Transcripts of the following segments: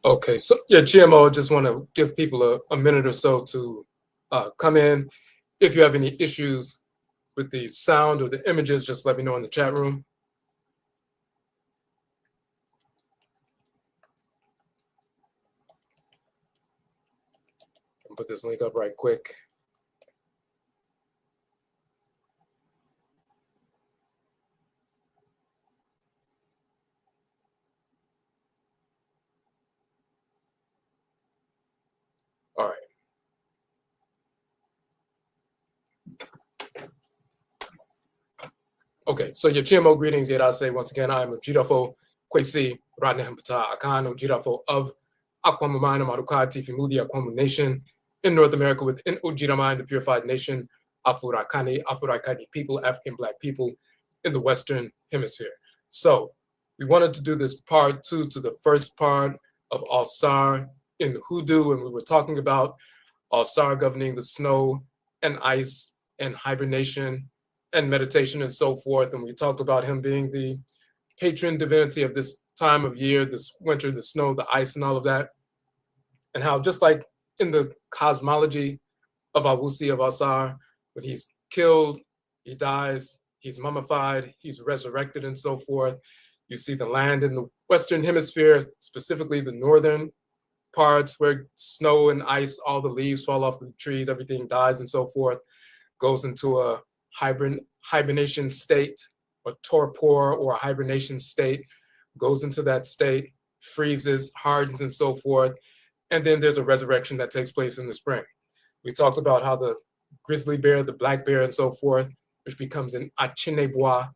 Okay, so yeah, GMO, just want to give people a minute or so to come in. If you have any issues with the sound or the images, just let me know in the chat room. I'll put this link up right quick. All right. Okay, so your GMO greetings, yet I say once again, I am Odwirafo Kwesi Radnehempata Akan Odwirafo of Akwamamana Marukati Fimudi Akwamu Nation in North America within Ojiraman, the purified nation, Afurakani people, African Black people in the Western Hemisphere. So we wanted to do this part 2 to the first part of Ausar in Hoodoo, and we were talking about Ausar governing the snow and ice and hibernation and meditation and so forth. And we talked about him being the patron divinity of this time of year, this winter, the snow, the ice, and all of that. And how, just like in the cosmology of Awusi, of Ausar, when he's killed, he dies, he's mummified, he's resurrected, and so forth. You see the land in the Western Hemisphere, specifically the northern parts where snow and ice, all the leaves fall off the trees, everything dies and so forth, goes into a hibernation state, a torpor or a hibernation state, goes into that state, freezes, hardens, and so forth. And then there's a resurrection that takes place in the spring. We talked about how the grizzly bear, the black bear, and so forth, which becomes an achinebois,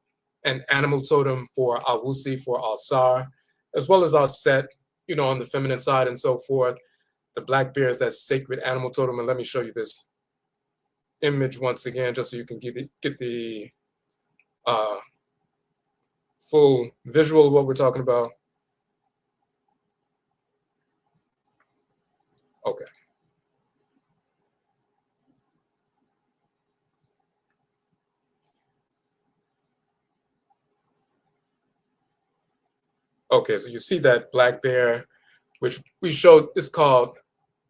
an animal totem for Awusi, for Ausar, as well as our set, on the feminine side and so forth. The black bear is that sacred animal totem. And let me show you this image once again, just so you can get the full visual of what we're talking about. Okay. Okay, so you see that black bear, which we showed, is called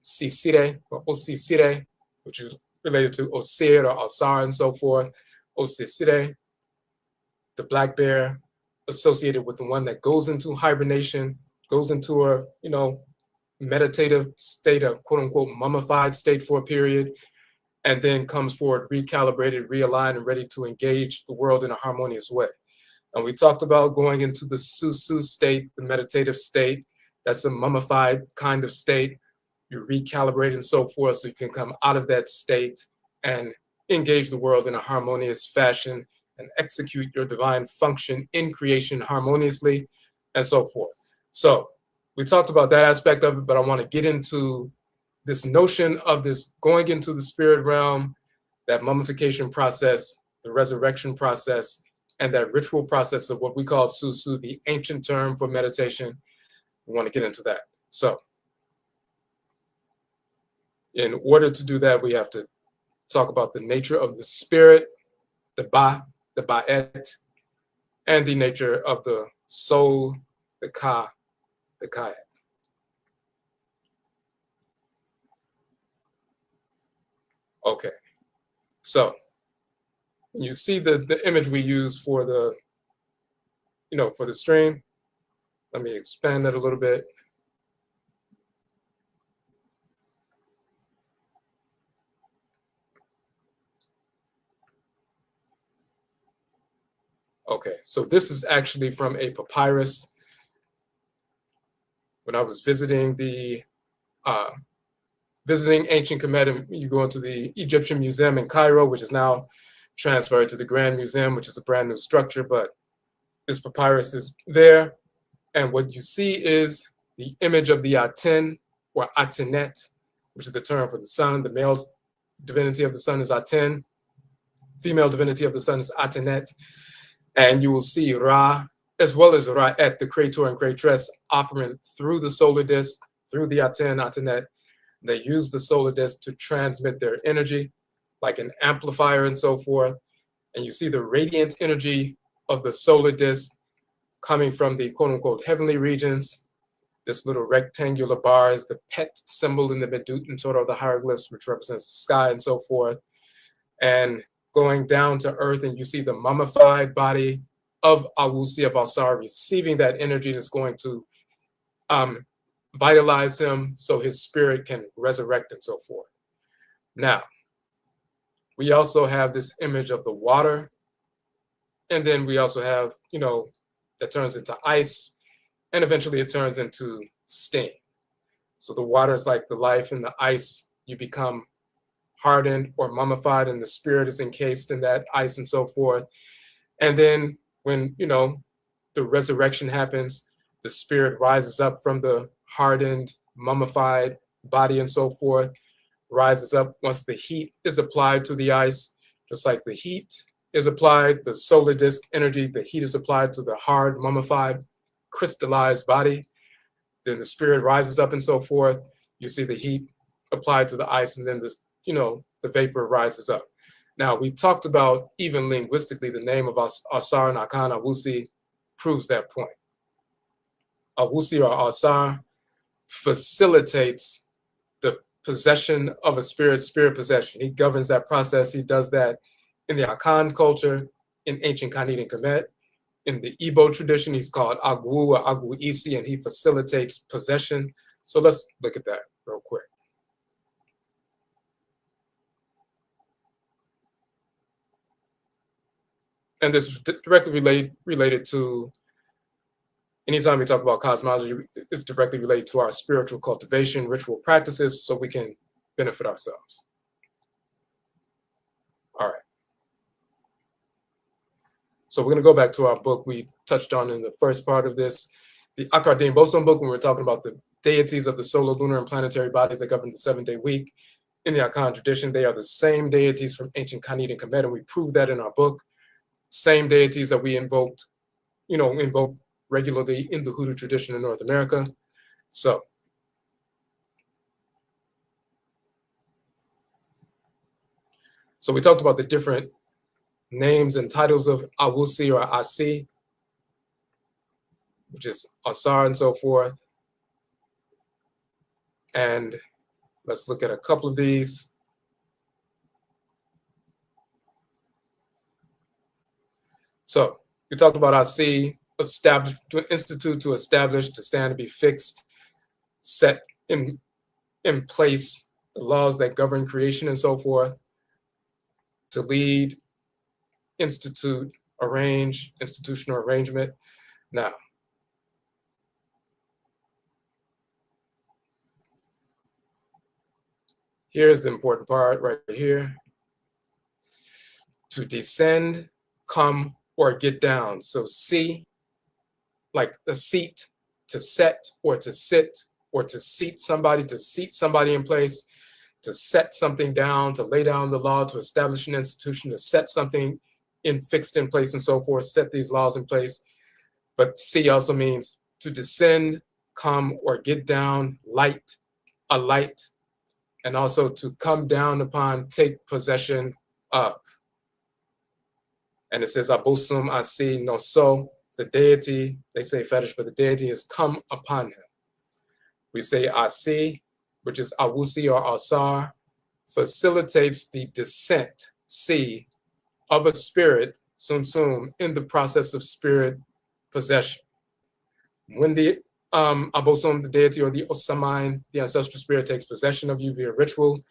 Sisire or Osisire, which is related to Osir or Ausar and so forth. Osisire, the black bear, associated with the one that goes into hibernation, goes into a, meditative state, a quote unquote mummified state for a period, and then comes forward recalibrated, realigned, and ready to engage the world in a harmonious way. And we talked about going into the susuw state, the meditative state. That's a mummified kind of state. You recalibrate and so forth, so you can come out of that state and engage the world in a harmonious fashion and execute your divine function in creation harmoniously and so forth. So we talked about that aspect of it, but I want to get into this notion of this going into the spirit realm, that mummification process, the resurrection process, and that ritual process of what we call susuw, the ancient term for meditation. We want to get into that. So in order to do that, we have to talk about the nature of the spirit, the ba, the ba'et, and the nature of the soul, the ka, the kayat. Okay, so you see the image we use for the, for the stream. Let me expand that a little bit. Okay, so this is actually from a papyrus. When I was visiting ancient Kemet, you go into the Egyptian Museum in Cairo, which is now transferred to the Grand Museum, which is a brand new structure, but this papyrus is there. And what you see is the image of the Aten or Atenet, which is the term for the sun. The male divinity of the sun is Aten. Female divinity of the sun is Atenet. And you will see Ra, as well as Rait, the Creator and Creatress, operant through the solar disk, through the Aten, Atenet. They use the solar disk to transmit their energy, like an amplifier and so forth. And you see the radiant energy of the solar disk coming from the quote unquote heavenly regions This little rectangular bar is the pet symbol in the Medut and sort of the hieroglyphs, which represents the sky and so forth. And going down to earth, and you see the mummified body of Awusi, of Ausar, receiving that energy that's going to vitalize him so his spirit can resurrect and so forth. Now, we also have this image of the water. And then we also have, that turns into ice. And eventually it turns into steam. So the water is like the life, and the ice, you become hardened or mummified, and the spirit is encased in that ice and so forth. And then when, the resurrection happens, the spirit rises up from the hardened, mummified body and so forth, rises up once the heat is applied to the ice, just like the heat is applied, the solar disk energy, the heat is applied to the hard, mummified, crystallized body. Then the spirit rises up and so forth. You see the heat applied to the ice, and then this, the vapor rises up. Now, we talked about, even linguistically, the name of Ausar and Akan Awusi proves that point. Awusi or Ausar facilitates the possession of a spirit possession. He governs that process. He does that in the Akan culture, in ancient Kanit and Kemet. In the Igbo tradition, he's called Agwu or Agwu Isi, and he facilitates possession. So let's look at that real quick. And this is directly related to, anytime we talk about cosmology, it's directly related to our spiritual cultivation, ritual practices, so we can benefit ourselves. All right. So we're going to go back to our book we touched on in the first part of this, the Akardin Bosom book, when we're talking about the deities of the solar, lunar, and planetary bodies that govern the 7-day week. In the Akan tradition, they are the same deities from ancient Kanit and Kemet, and we prove that in our book. Same deities that we invoke regularly in the Hoodoo tradition in North America. So we talked about the different names and titles of Awusi or Asi, which is Ausar and so forth. And let's look at a couple of these. So we talked about Asi, established, to institute, to establish, to stand, to be fixed, set in place the laws that govern creation and so forth, to lead, institute, arrange, institutional arrangement. Now, here's the important part right here. To descend, come, or get down. So see, like a seat, to set or to sit, or to seat somebody in place, to set something down, to lay down the law, to establish an institution, to set something fixed in place and so forth, set these laws in place. But see also means to descend, come, or get down, light, alight, and also to come down upon, take possession of. And it says, Obosom, Asi, no so, the deity, they say fetish, but the deity has come upon him. We say Asi, which is Awusi or Ausar, facilitates the descent, see, of a spirit, sunsum, in the process of spirit possession. When the Obosom, the deity or the Osamine, the ancestral spirit, takes possession of you via ritual,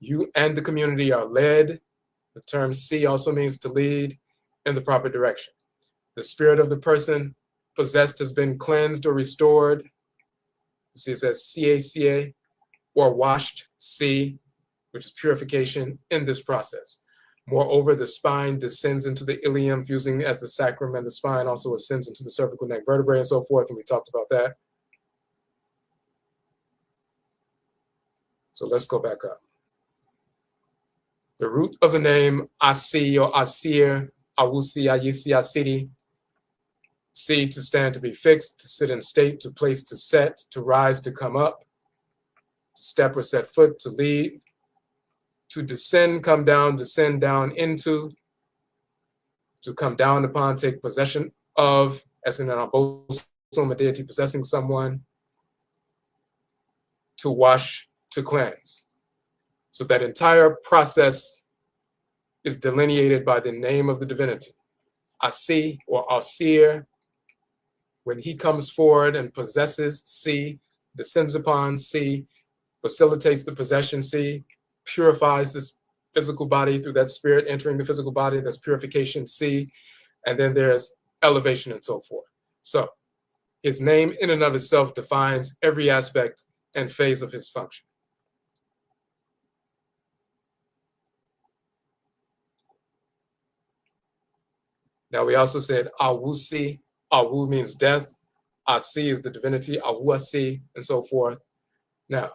you and the community are led. The term see also means to lead in the proper direction. The spirit of the person possessed has been cleansed or restored. You see it says CACA, or washed, C, which is purification in this process. Moreover, the spine descends into the ilium, fusing as the sacrum, and the spine also ascends into the cervical neck vertebrae and so forth, and we talked about that. So let's go back up. The root of the name Asi or Asir, Awusi, Ayisi, Asiri, C, to stand, to be fixed, to sit in state, to place, to set, to rise, to come up, to step or set foot, to lead, to descend, come down, descend down into, to come down upon, take possession of, as in an Obosom, a deity possessing someone, to wash, to cleanse. So that entire process is delineated by the name of the divinity. Asi or Ausar, when he comes forward and possesses Si, descends upon Si, facilitates the possession Si, purifies this physical body through that spirit entering the physical body, that's purification Si, and then there's elevation and so forth. So his name in and of itself defines every aspect and phase of his function. Now we also said Awusi. Awu means death. Asi is the divinity, Awusi, and so forth. Now,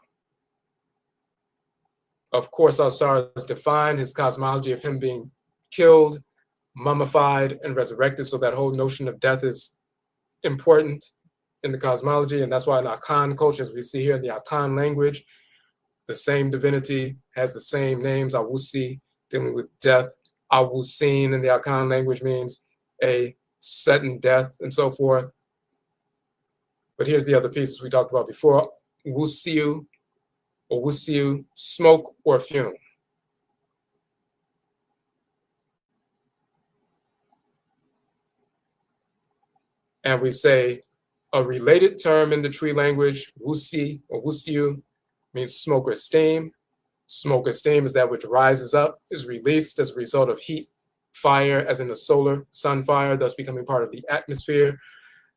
of course, Ausar is defined, his cosmology of him being killed, mummified, and resurrected. So that whole notion of death is important in the cosmology. And that's why in Akan culture, as we see here in the Akan language, the same divinity has the same names, Awusi, dealing with death. Awusin in the Akan language means a sudden death and so forth. But here's the other pieces we talked about before. Wusiu or wusiu, smoke or fume. And we say a related term in the tree language, wusi or wusiu, means smoke or steam. Smoke or steam is that which rises up, is released as a result of heat, fire, as in the solar sun fire, thus becoming part of the atmosphere.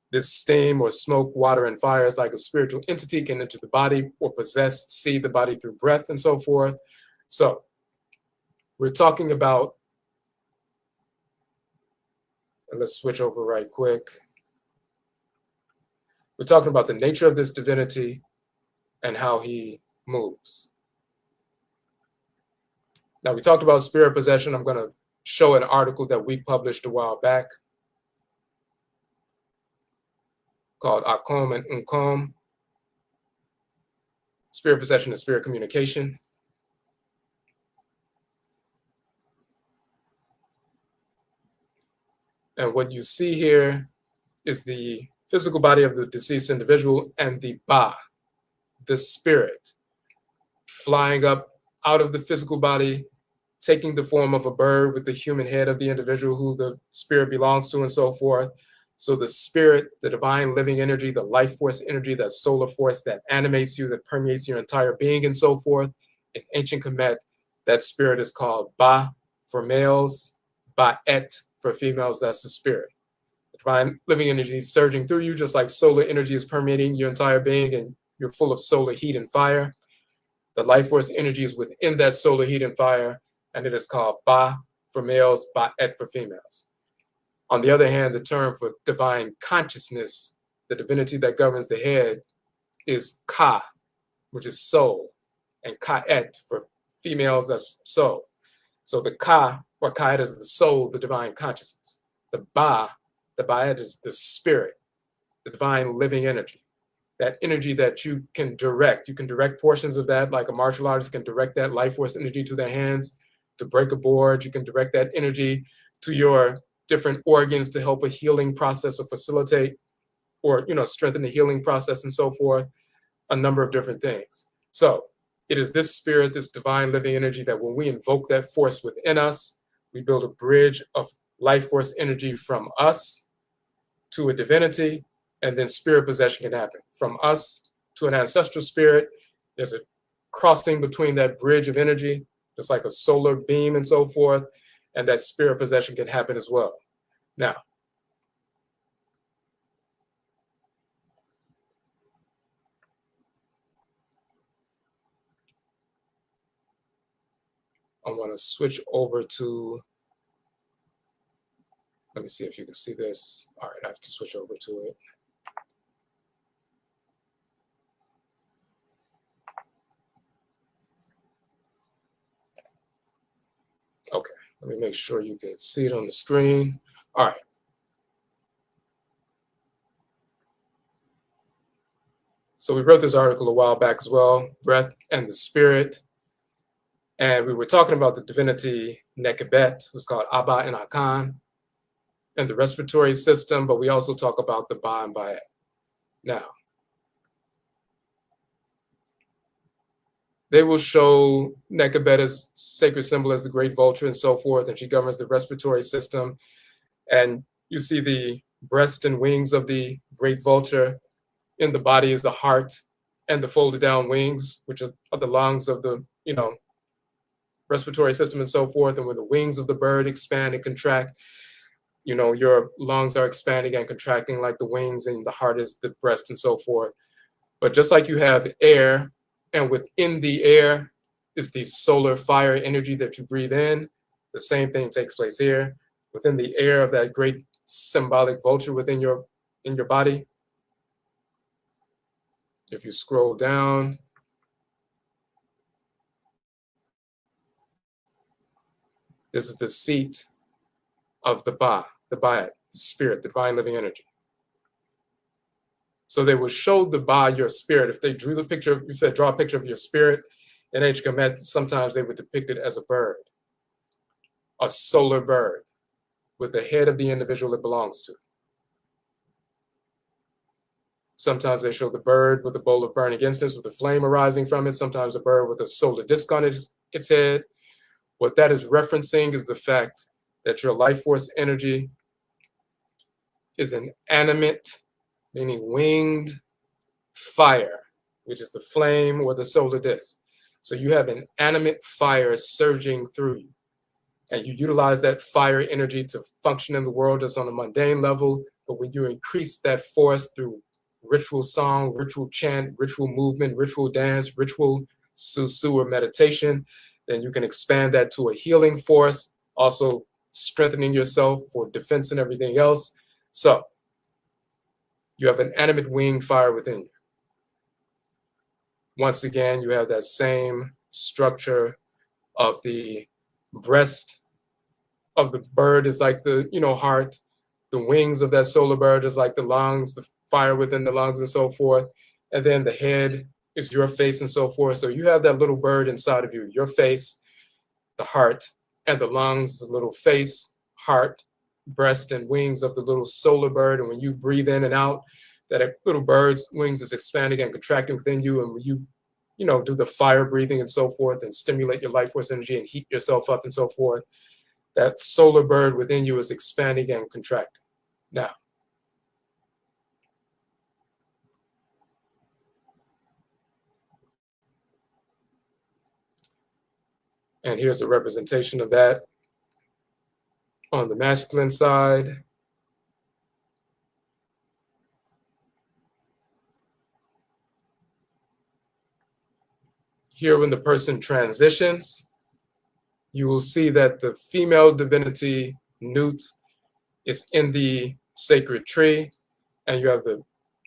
This steam or smoke, water, and fire is like a spiritual entity can enter the body or possess, see the body through breath and so forth. So we're talking about, and let's switch over right quick. We're talking about the nature of this divinity and how he moves. Now, we talked about spirit possession. I'm going to show an article that we published a while back called Akom and Nkom, Spirit Possession and Spirit Communication. And what you see here is the physical body of the deceased individual and the Ba, the spirit, flying up out of the physical body, taking the form of a bird with the human head of the individual who the spirit belongs to and so forth. So the spirit, the divine living energy, the life force energy, that solar force that animates you, that permeates your entire being and so forth. In ancient Kemet, that spirit is called Ba for males, Ba-et for females, that's the spirit. The divine living energy is surging through you, just like solar energy is permeating your entire being and you're full of solar heat and fire. The life force energy is within that solar heat and fire, and it is called Ba for males, Ba-et for females. On the other hand, the term for divine consciousness, the divinity that governs the head, is Ka, which is soul, and Ka-et for females, that's soul. So the Ka, or Ka-et, is the soul, the divine consciousness. The Ba-et is the spirit, the divine living energy. That energy that you can direct. You can direct portions of that, like a martial artist can direct that life force energy to their hands to break a board. You can direct that energy to your different organs to help a healing process or facilitate or strengthen the healing process and so forth, a number of different things. So it is this spirit, this divine living energy, that when we invoke that force within us, we build a bridge of life force energy from us to a divinity, and then spirit possession can happen. From us to an ancestral spirit, there's a crossing between that bridge of energy, just like a solar beam and so forth, and that spirit possession can happen as well. Now, I want to switch over to, let me see if you can see this. All right, I have to switch over to it. Okay, let me make sure you can see it on the screen. All right. So we wrote this article a while back as well, Breath and the Spirit. And we were talking about the divinity Nekebet, who's called Abba and Akan, and the respiratory system, but we also talk about the Ba and Ba-et. Now, They will show Nekabeta's sacred symbol as the great vulture and so forth, and she governs the respiratory system. And you see the breast and wings of the great vulture. In the body is the heart and the folded down wings, which are the lungs of the, respiratory system and so forth. And when the wings of the bird expand and contract, your lungs are expanding and contracting like the wings, and the heart is the breast and so forth. But just like you have air, and within the air is the solar fire energy that you breathe in, the same thing takes place here. Within the air of that great symbolic vulture within in your body. If you scroll down, this is the seat of the Bayat, the spirit, the divine living energy. So they will show the Ba your spirit. If they drew the picture, you said draw a picture of your spirit, in ancient Kemet, sometimes they would depict it as a bird, a solar bird, with the head of the individual it belongs to. Sometimes they show the bird with a bowl of burning incense with a flame arising from it. Sometimes a bird with a solar disc on its head. What that is referencing is the fact that your life force energy is an animate, meaning winged fire, which is the flame or the solar disk. So you have an animate fire surging through you. And you utilize that fire energy to function in the world just on a mundane level. But when you increase that force through ritual song, ritual chant, ritual movement, ritual dance, ritual susuw or meditation, then you can expand that to a healing force, also strengthening yourself for defense and everything else. So you have an animate winged fire within you. Once again, you have that same structure of the breast of the bird is like the heart, the wings of that solar bird is like the lungs, the fire within the lungs and so forth, and then the head is your face and so forth. So you have that little bird inside of you, your face, the heart, and the lungs, the little face, heart, breast, and wings of the little solar bird. And when you breathe in and out, that little bird's wings is expanding and contracting within you. And when you do the fire breathing and so forth and stimulate your life force energy and heat yourself up and so forth, that solar bird within you is expanding and contracting. Now, and here's a representation of that on the masculine side. Here, when the person transitions, you will see that the female divinity, Nut, is in the sacred tree, and you have the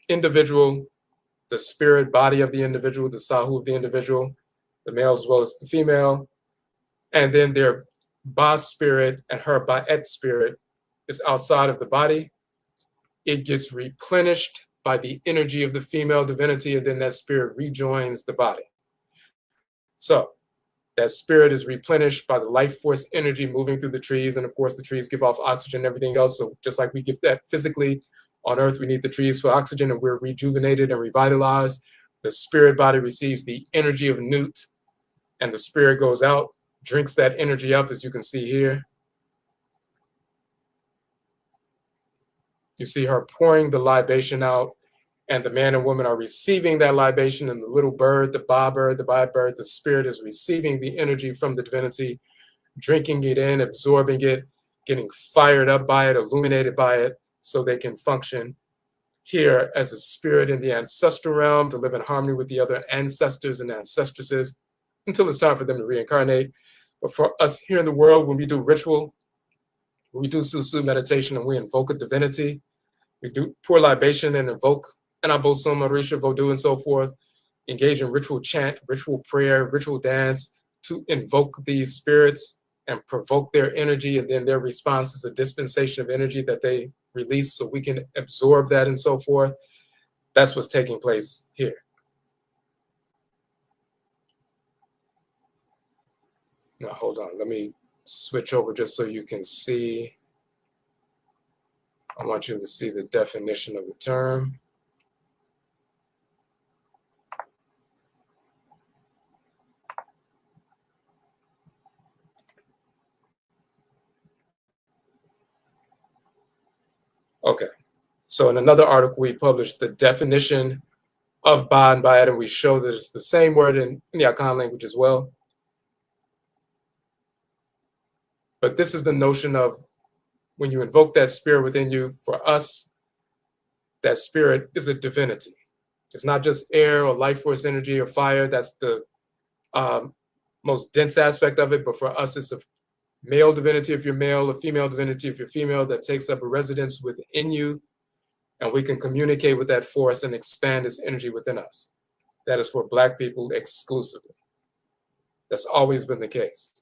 individual, the spirit body of the individual, the sahu of the individual, the male as well as the female, and then their Ba spirit and her Ba'et spirit is outside of the body. It gets replenished by the energy of the female divinity, and then that spirit rejoins the body. So that spirit is replenished by the life force energy moving through the trees. And of course, the trees give off oxygen and everything else. So just like we give that physically on Earth, we need the trees for oxygen and we're rejuvenated and revitalized. The spirit body receives the energy of Nut, and the spirit goes out, drinks that energy up, as you can see here. You see her pouring the libation out, and the man and woman are receiving that libation, and the little bird, the Ba bird, the Ba bird, the spirit is receiving the energy from the divinity, drinking it in, absorbing it, getting fired up by it, illuminated by it, so they can function here as a spirit in the ancestral realm to live in harmony with the other ancestors and ancestresses until it's time for them to reincarnate. But for us here in the world, when we do ritual, when we do susuw meditation and we invoke a divinity, we do pour libation and invoke an Obosom, Orisha, Vodou, and so forth, engage in ritual chant, ritual prayer, ritual dance to invoke these spirits and provoke their energy, and then their response is a dispensation of energy that they release so we can absorb that and so forth. That's what's taking place here. Now, hold on. Let me switch over just so you can see. I want you to see the definition of the term. Okay. So in another article, we published the definition of Ba and Bayat, and we show that it's the same word in the Akan language as well. But this is the notion of when you invoke that spirit within you, for us, that spirit is a divinity. It's not just air or life force energy or fire. That's the most dense aspect of it. But for us, it's a male divinity if you're male, a female divinity if you're female, that takes up a residence within you. And we can communicate with that force and expand its energy within us. That is for Black people exclusively. That's always been the case.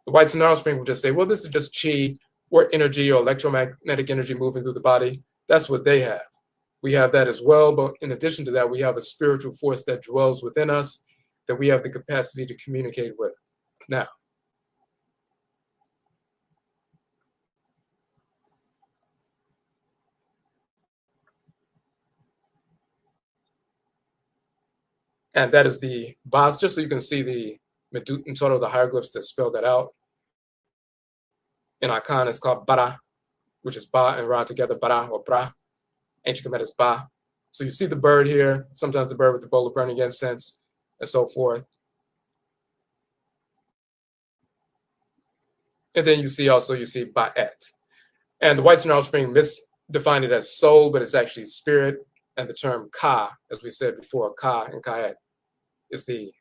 The whites and offspring will just say, well, this is just chi or energy or electromagnetic energy moving through the body. That's what they have. We have that as well. But in addition to that, we have a spiritual force that dwells within us that we have the capacity to communicate with. Now, and that is the Bas, just so you can see the Medut and Toro, the hieroglyphs that spell that out. In Akan, it's called Bara, which is Ba and Ra together, Bara or Bra. Ancient Kemet is Ba. So you see the bird here, sometimes the bird with the bowl of burning incense, and so forth. And then you see Ba'et. And the whites and offspring misdefine it as soul, but it's actually spirit. And the term Ka, as we said before, Ka and Ka'et is the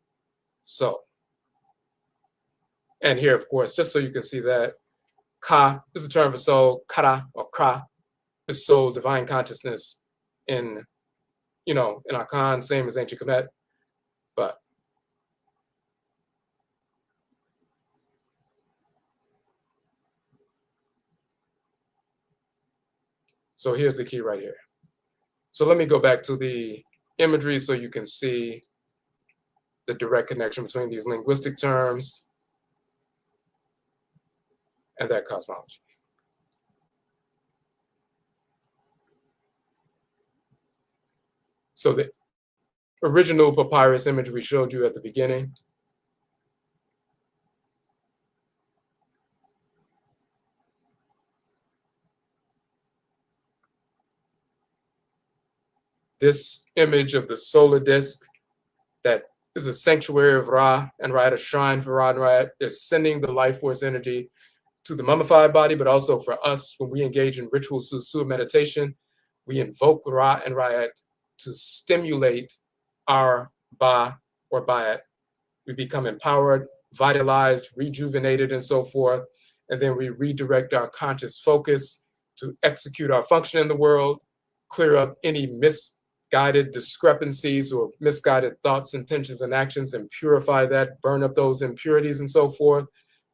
soul. And here, of course, just so you can see that, Ka is the term for soul, Kara or Kra is soul, divine consciousness in Akan, same as ancient Kemet. But so here's the key right here. So let me go back to the imagery so you can see the direct connection between these linguistic terms and that cosmology. So the original papyrus image we showed you at the beginning, this image of the solar disk that is a sanctuary of Ra and Rait, a shrine for Ra and Rait, is sending the life force energy to the mummified body, but also for us, when we engage in ritual susuw meditation, we invoke Ra and Rait to stimulate our Ba or Bayat. We become empowered, vitalized, rejuvenated, and so forth. And then we redirect our conscious focus to execute our function in the world, clear up any misguided discrepancies or misguided thoughts, intentions, and actions, and purify that, burn up those impurities and so forth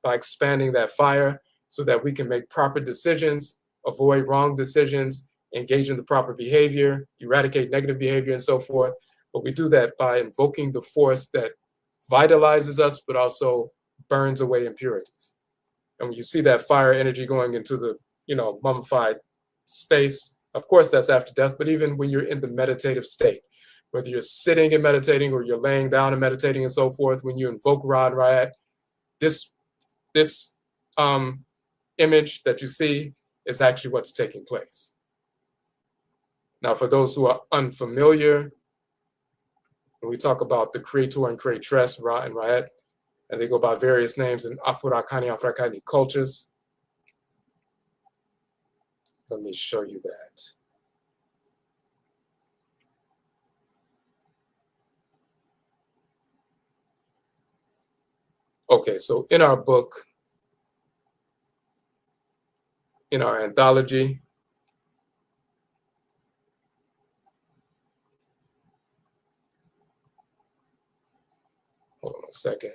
by expanding that fire so that we can make proper decisions, avoid wrong decisions, engage in the proper behavior, eradicate negative behavior, and so forth. But we do that by invoking the force that vitalizes us, but also burns away impurities. And when you see that fire energy going into the, mummified space, of course, that's after death, but even when you're in the meditative state, whether you're sitting and meditating or you're laying down and meditating and so forth, when you invoke Ra and Rait, this image that you see is actually what's taking place. Now, for those who are unfamiliar, when we talk about the Creator and Creatress, Ra and Rait, and they go by various names in Afro-Akani cultures. Let me show you that. Okay, so in our book, in our anthology, hold on a second.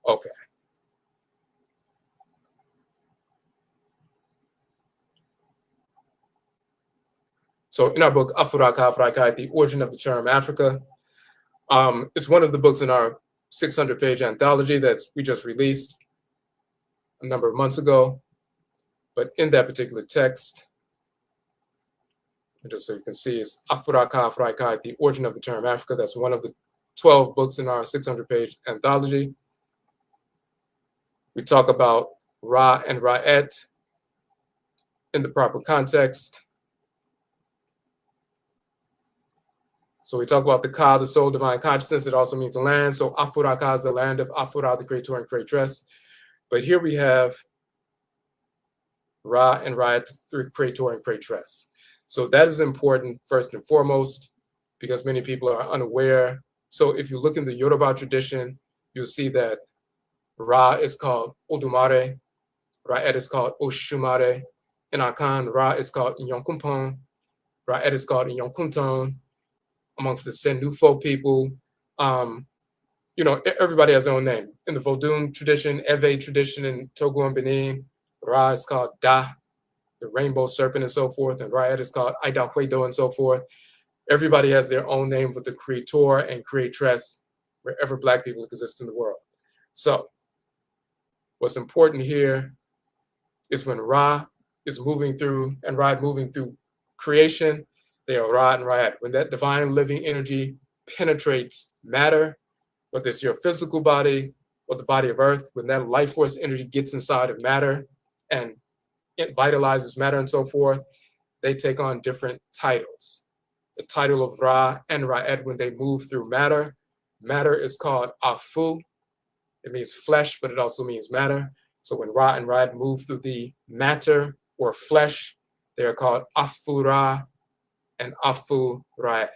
Okay. So in our book, Afro-Akani, The Origin of the Term Africa, it's one of the books in our 600-page anthology that we just released a number of months ago. But in that particular text, And just so you can see, it's Afuraka, Afuraka, the origin of the term Africa. That's one of the 12 books in our 600-page anthology. We talk about Ra and Rait in the proper context. So we talk about the Ka, the soul, divine consciousness. It also means the land. So Afuraka is the land of Afura, the Creator and Creatress. But here we have Ra and Rait, the Creator and Creatress. So that is important first and foremost, because many people are unaware. So if you look in the Yoruba tradition, you'll see that Ra is called Odumare, Rait is called Oshumare, in Akan, Ra is called Nyankopon, Rait is called Nyankonton. Amongst the Sendufo people, everybody has their own name. In the Vodun tradition, Ewe tradition in Togo and Benin, Ra is called Da, the rainbow serpent and so forth, and Rait is called Ayida Wedo and so forth. Everybody has their own name for the Creator and Creatress wherever Black people exist in the world. So what's important here is when Ra is moving through and Rait moving through creation, they are Ra and Rait. When that divine living energy penetrates matter, whether it's your physical body or the body of earth, when that life force energy gets inside of matter and it vitalizes matter and so forth, they take on different titles. The title of Ra and Rait, when they move through matter, matter is called Afu. It means flesh, but it also means matter. So when Ra and Rait move through the matter or flesh, they are called Afura and Afu Rait.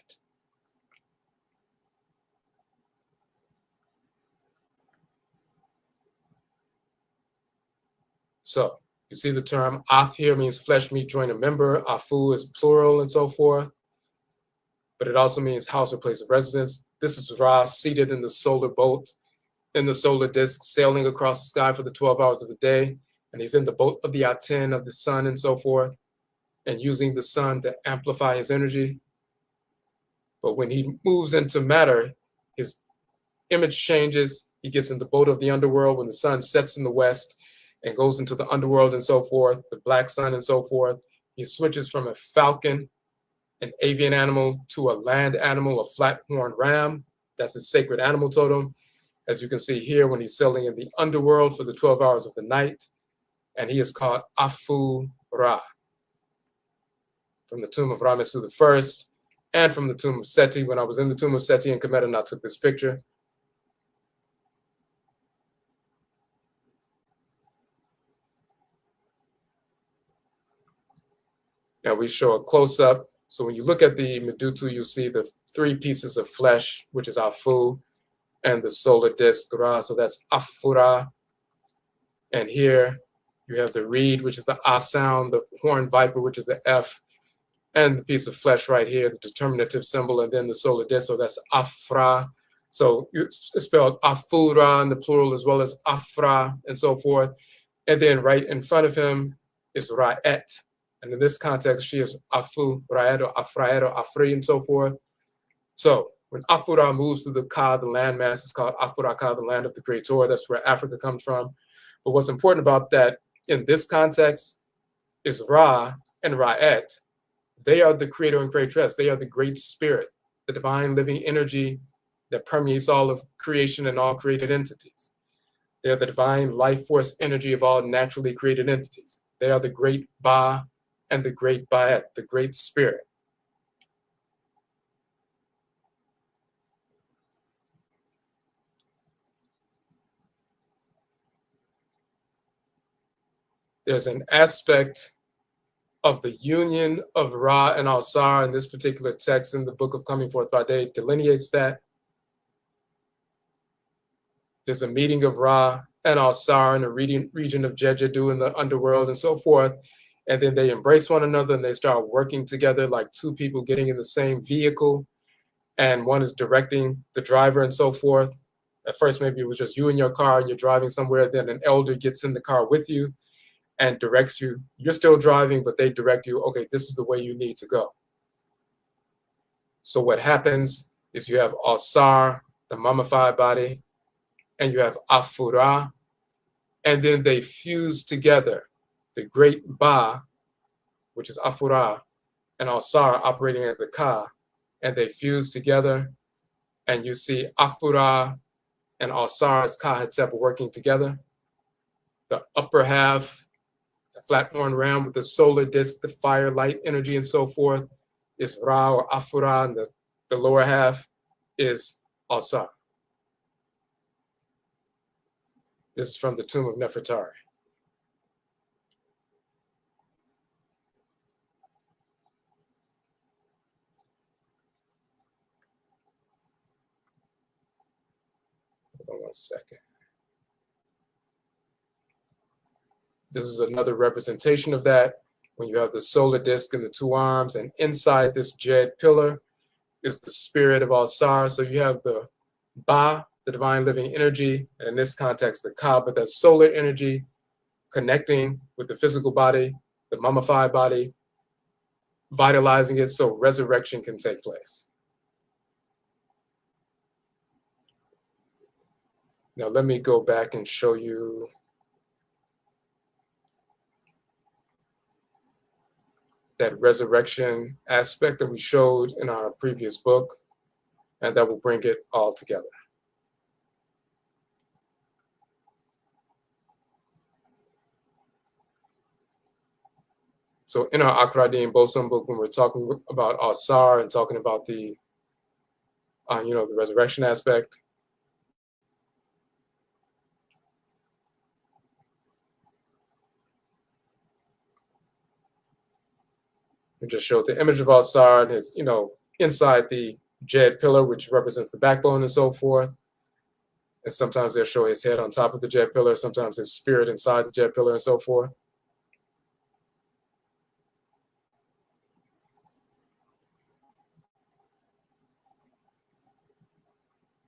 So you see the term Af here means flesh, meat, joint, a member. Afu is plural and so forth. But it also means house or place of residence. This is Ra seated in the solar boat, in the solar disk, sailing across the sky for the 12 hours of the day. And he's in the boat of the Aten of the sun and so forth, and using the sun to amplify his energy. But when he moves into matter, his image changes. He gets in the boat of the underworld when the sun sets in the west and goes into the underworld and so forth, the black sun and so forth. He switches from a falcon, an avian animal, to a land animal, a flat-horned ram. That's his sacred animal totem. As you can see here, when he's sailing in the underworld for the 12 hours of the night, and he is called Afu Ra, from the tomb of Ramesu I, and from the tomb of Seti. When I was in the tomb of Seti in Kemet and I took this picture. Now we show a close-up. So when you look at the Medutu, you'll see the 3 pieces of flesh, which is Afu, and the solar disk, Ra. So that's Afura. And here you have the reed, which is the A sound, the horned viper, which is the F, and the piece of flesh right here, the determinative symbol, and then the solar disk. So that's Afra. So it's spelled Afura in the plural as well as Afra and so forth. And then right in front of him is Rait. And in this context, she is Afu, Raedo, Afraedo, Afri, and so forth. So when Afura moves through the Ka, the landmass, it's called Afuraka, the land of the Creator. That's where Africa comes from. But what's important about that in this context is Ra and Rait. They are the Creator and Creatress. They are the great spirit, the divine living energy that permeates all of creation and all created entities. They are the divine life force energy of all naturally created entities. They are the great Ba and the great Baet, the great spirit. There's an aspect of the union of Ra and Ausar in this particular text in the Book of Coming Forth by Day delineates that. There's a meeting of Ra and Ausar in the region of Jeju in the underworld and so forth. And then they embrace one another and they start working together like 2 people getting in the same vehicle. And one is directing the driver and so forth. At first, maybe it was just you in your car and you're driving somewhere. Then an elder gets in the car with you and directs you. You're still driving, but they direct you, okay, this is the way you need to go. So what happens is you have Ausar, the mummified body, and you have Afura, and then they fuse together the great Ba, which is Afura, and Ausar operating as the Ka, and they fuse together, and you see Afura and Ausar as Ka Hetep working together. The upper half, the flat horn ram with the solar disk, the fire, light, energy, and so forth, is Ra or Afura, and the lower half is Ausar. This is from the tomb of Nefertari. Hold on one second. This is another representation of that. When you have the solar disk and the two arms, and inside this jed pillar is the spirit of Ausar. So you have the Ba, the divine living energy, and in this context, the Ka, but that solar energy connecting with the physical body, the mummified body, vitalizing it so resurrection can take place. Now let me go back and show you that resurrection aspect that we showed in our previous book, and that will bring it all together. So in our Akradi and Obosom book, when we're talking about Ausar and talking about the, the resurrection aspect, we just showed the image of Ausar and his, inside the jed pillar, which represents the backbone and so forth. And sometimes they'll show his head on top of the jed pillar, sometimes his spirit inside the jed pillar and so forth.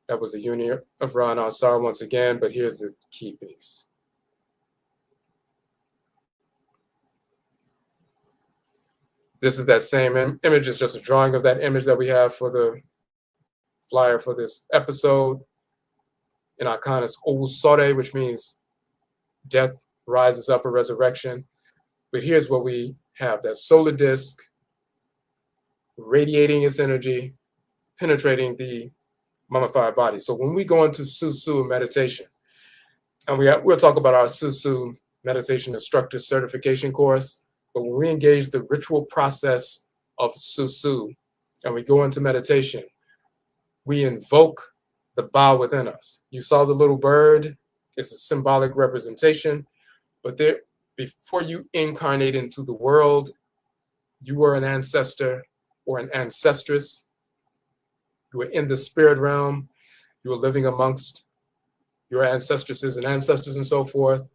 That was the union of Ra and Ausar once again, but here's the key piece. This is that same image. It's just a drawing of that image that we have for the flyer for this episode. In Akan, it's Owusore, which means death rises up, a resurrection. But here's what we have, that solar disk radiating its energy, penetrating the mummified body. So when we go into susuw meditation, and we'll talk about our susuw meditation instructor certification course, but when we engage the ritual process of susuw and we go into meditation, we invoke the Ba within us. You saw the little bird. It's a symbolic representation, but before you incarnate into the world, you were an ancestor or an ancestress. You were in the spirit realm. You were living amongst your ancestresses and ancestors and so forth.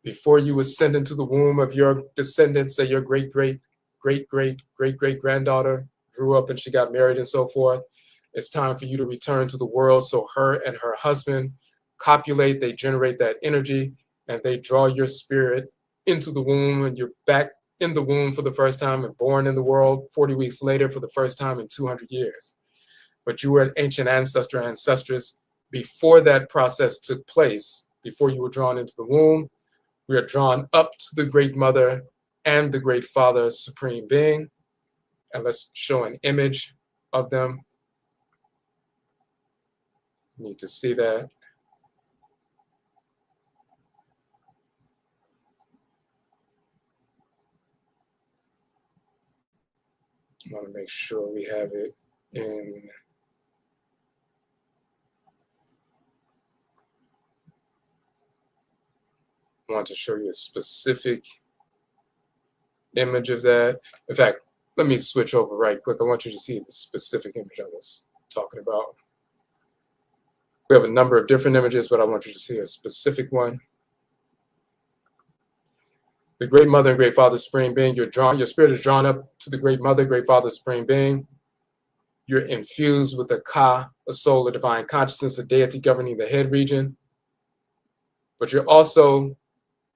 Before you ascend into the womb of your descendants, say your great-great-great-great-great-great-granddaughter grew up and she got married and so forth, it's time for you to return to the world. So her and her husband copulate, they generate that energy, and they draw your spirit into the womb, and you're back in the womb for the first time and born in the world 40 weeks later for the first time in 200 years. But you were an ancient ancestor, ancestress, before that process took place, before you were drawn into the womb. We are drawn up to the Great Mother and the Great Father, Supreme Being. And let's show an image of them. You need to see that. I want to make sure we have it in. I want to show you a specific image of that. In fact, let me switch over right quick. I want you to see the specific image I was talking about. We have a number of different images, but I want you to see a specific one. The Great Mother and Great Father, Supreme Being, your spirit is drawn up to the Great Mother, Great Father, Supreme Being. You're infused with a Ka, a soul, a divine consciousness, a deity governing the head region. But you're also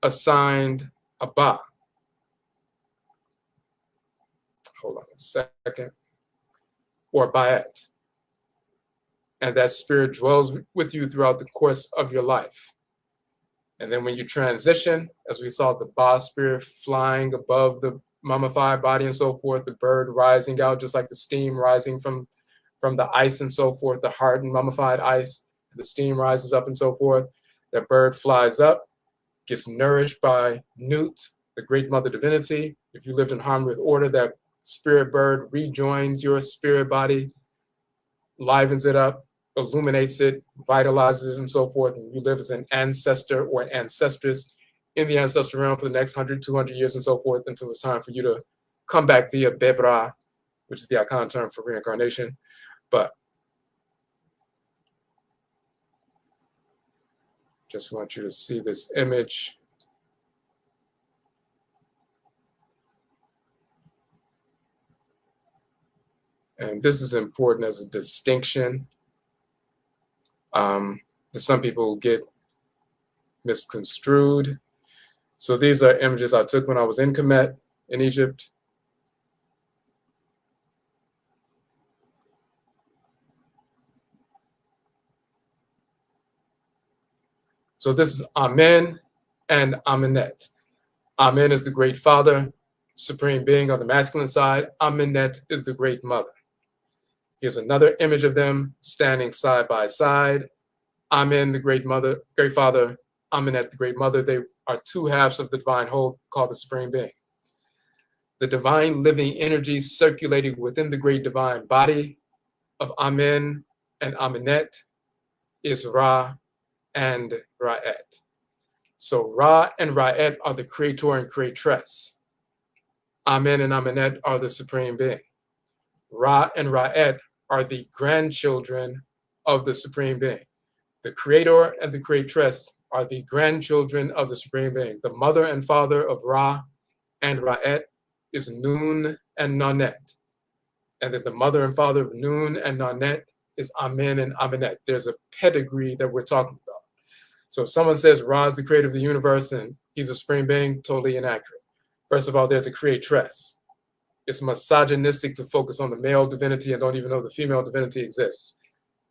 assigned a Ba. Hold on a second. Or Ba'at. And that spirit dwells with you throughout the course of your life. And then when you transition, as we saw the Ba spirit flying above the mummified body and so forth, the bird rising out, just like the steam rising from the ice and so forth, the hardened mummified ice, the steam rises up and so forth. That bird flies up, gets nourished by Nut, the great mother divinity. If you lived in harmony with order, that spirit bird rejoins your spirit body, livens it up, illuminates it, vitalizes it, and so forth. And you live as an ancestor or an ancestress in the ancestral realm for the next 100, 200 years and so forth until it's time for you to come back via Bebra, which is the Akan term for reincarnation. But just want you to see this image. And this is important as a distinction that some people get misconstrued. So these are images I took when I was in Kemet in Egypt. So this is Amen and Amenet. Amen is the great father, supreme being on the masculine side. Amenet is the great mother. Here's another image of them standing side by side. Amen, the great mother, great father. Amenet, the great mother. They are two halves of the divine whole called the supreme being. The divine living energy circulating within the great divine body of Amen and Amenet is Ra and Rait. So Ra and Rait are the creator and creatress. Amen and Amenet are the supreme being. Ra and Rait are the grandchildren of the supreme being. The creator and the creatress are the grandchildren of the supreme being. The mother and father of Ra and Rait is Nun and Nanet. And then the mother and father of Nun and Nanet is Amen and Amenet. There's a pedigree that we're talking about. So if someone says Ra is the creator of the universe and he's a supreme being, totally inaccurate. First of all, there's a creatress. It's misogynistic to focus on the male divinity and don't even know the female divinity exists.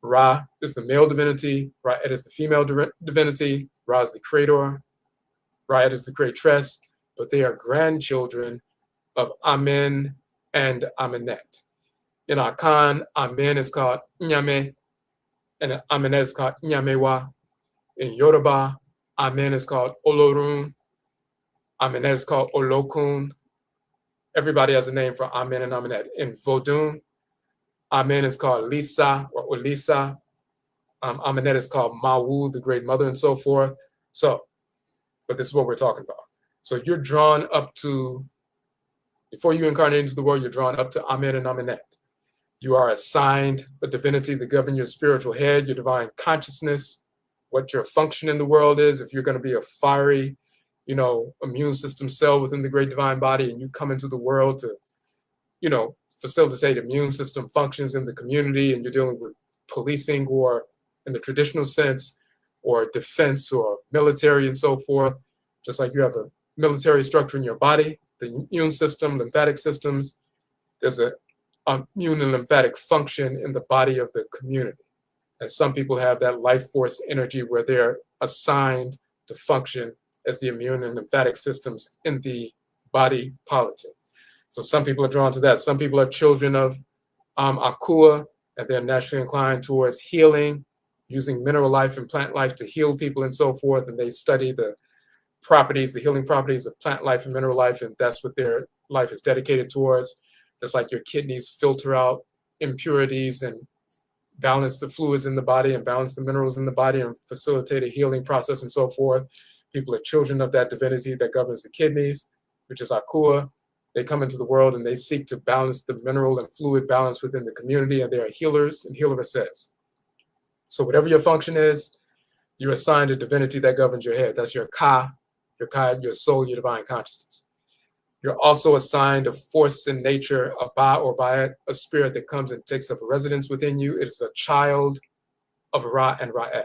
Ra is the male divinity, Rait is the female divinity, Ra is the creator, Rait is the creatress, but they are grandchildren of Amen and Amenet. In Akan, Amen is called Nyame, and Amenet is called Nyamewa. In Yoruba, Amen is called Olorun, Amenet is called Olokun. Everybody has a name for Amen and Amenet. In Vodun, Amen is called Lisa or Olisa. Amenet is called Mawu, the great mother, and so forth. So, but this is what we're talking about. So you're drawn up to, before you incarnate into the world, you're drawn up to Amen and Amenet. You are assigned a divinity to govern your spiritual head, your divine consciousness, what your function in the world is. If you're going to be a fiery, immune system cell within the great divine body, and you come into the world to, facilitate immune system functions in the community, and you're dealing with policing or in the traditional sense, or defense or military and so forth, just like you have a military structure in your body, the immune system, lymphatic systems, there's a immune and lymphatic function in the body of the community. And some people have that life force energy where they're assigned to function as the immune and lymphatic systems in the body politic. So some people are drawn to that. Some people are children of Akua, and they're naturally inclined towards healing, using mineral life and plant life to heal people and so forth. And they study the properties, the healing properties of plant life and mineral life, and that's what their life is dedicated towards. Just like your kidneys filter out impurities and balance the fluids in the body and balance the minerals in the body and facilitate a healing process and so forth. People are children of that divinity that governs the kidneys, which is Akua. They come into the world and they seek to balance the mineral and fluid balance within the community, and they are healers and healeresses. So whatever your function is, you're assigned a divinity that governs your head. That's your Ka, your soul, your divine consciousness. You're also assigned a force in nature, a Ba or Bayat, a spirit that comes and takes up a residence within you. It is a child of Ra and Rait.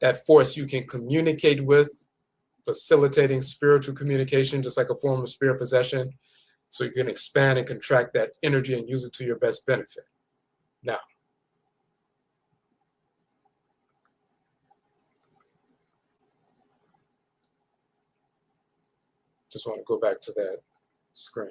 That force you can communicate with, facilitating spiritual communication, just like a form of spirit possession, so you can expand and contract that energy and use it to your best benefit. Now, Just want to go back to that screen.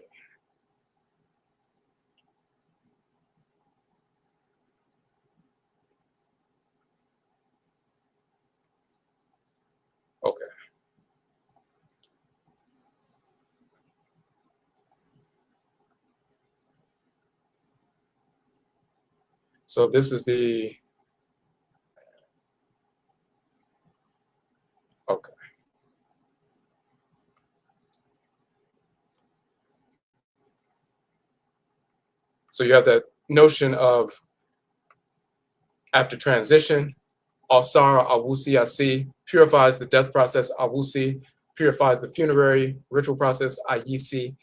Okay. So this is the, okay. So you have that notion of after transition, Ausar, Awusi, Asi, purifies the death process, Awusi, purifies the funerary ritual process, Ayisi.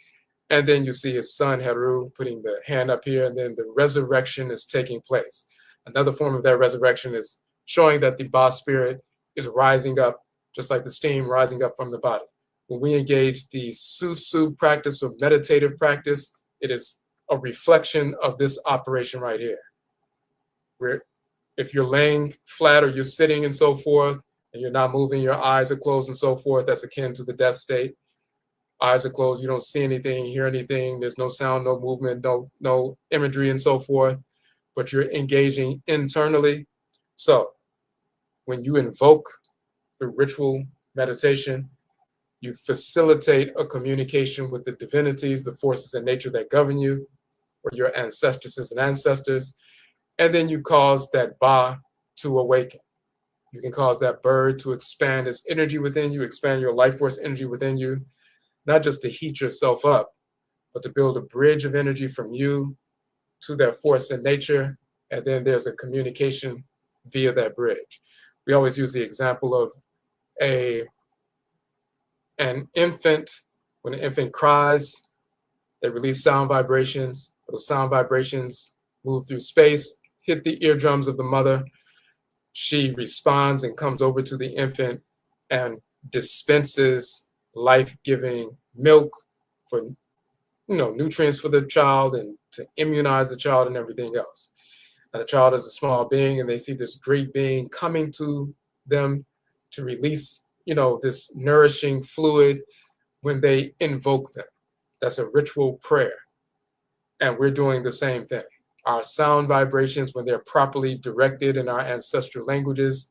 And then you see his son, Heru, putting the hand up here, and then the resurrection is taking place. Another form of that resurrection is showing that the Ba spirit is rising up, just like the steam rising up from the body. When we engage the susuw practice or meditative practice, it is a reflection of this operation right here. Where if you're laying flat or you're sitting and so forth, and you're not moving, your eyes are closed and so forth, that's akin to the death state. Eyes are closed, you don't see anything, hear anything, there's no sound, no movement, no imagery and so forth, but you're engaging internally. So when you invoke the ritual meditation, you facilitate a communication with the divinities, the forces in nature that govern you, or your ancestresses and ancestors, and then you cause that Ba to awaken. You can cause that bird to expand its energy within you, expand your life force energy within you, not just to heat yourself up, but to build a bridge of energy from you to that force in nature. And then there's a communication via that bridge. We always use the example of an infant. When an infant cries, they release sound vibrations. Those sound vibrations move through space, hit the eardrums of the mother. She responds and comes over to the infant and dispenses life-giving milk for nutrients for the child and to immunize the child and everything else. And the child is a small being, and they see this great being coming to them to release, this nourishing fluid when they invoke them. That's a ritual prayer. And we're doing the same thing. Our sound vibrations, when they're properly directed in our ancestral languages,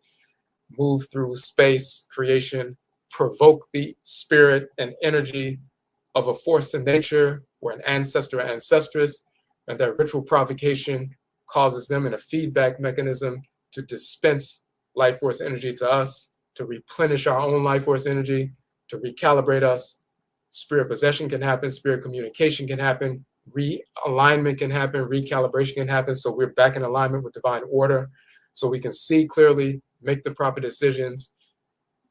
move through space, creation, provoke the spirit and energy of a force in nature or an ancestor or ancestress, and that ritual provocation causes them in a feedback mechanism to dispense life force energy to us, to replenish our own life force energy, to recalibrate us. Spirit possession can happen, spirit communication can happen, realignment can happen, recalibration can happen, so we're back in alignment with divine order, so we can see clearly, make the proper decisions,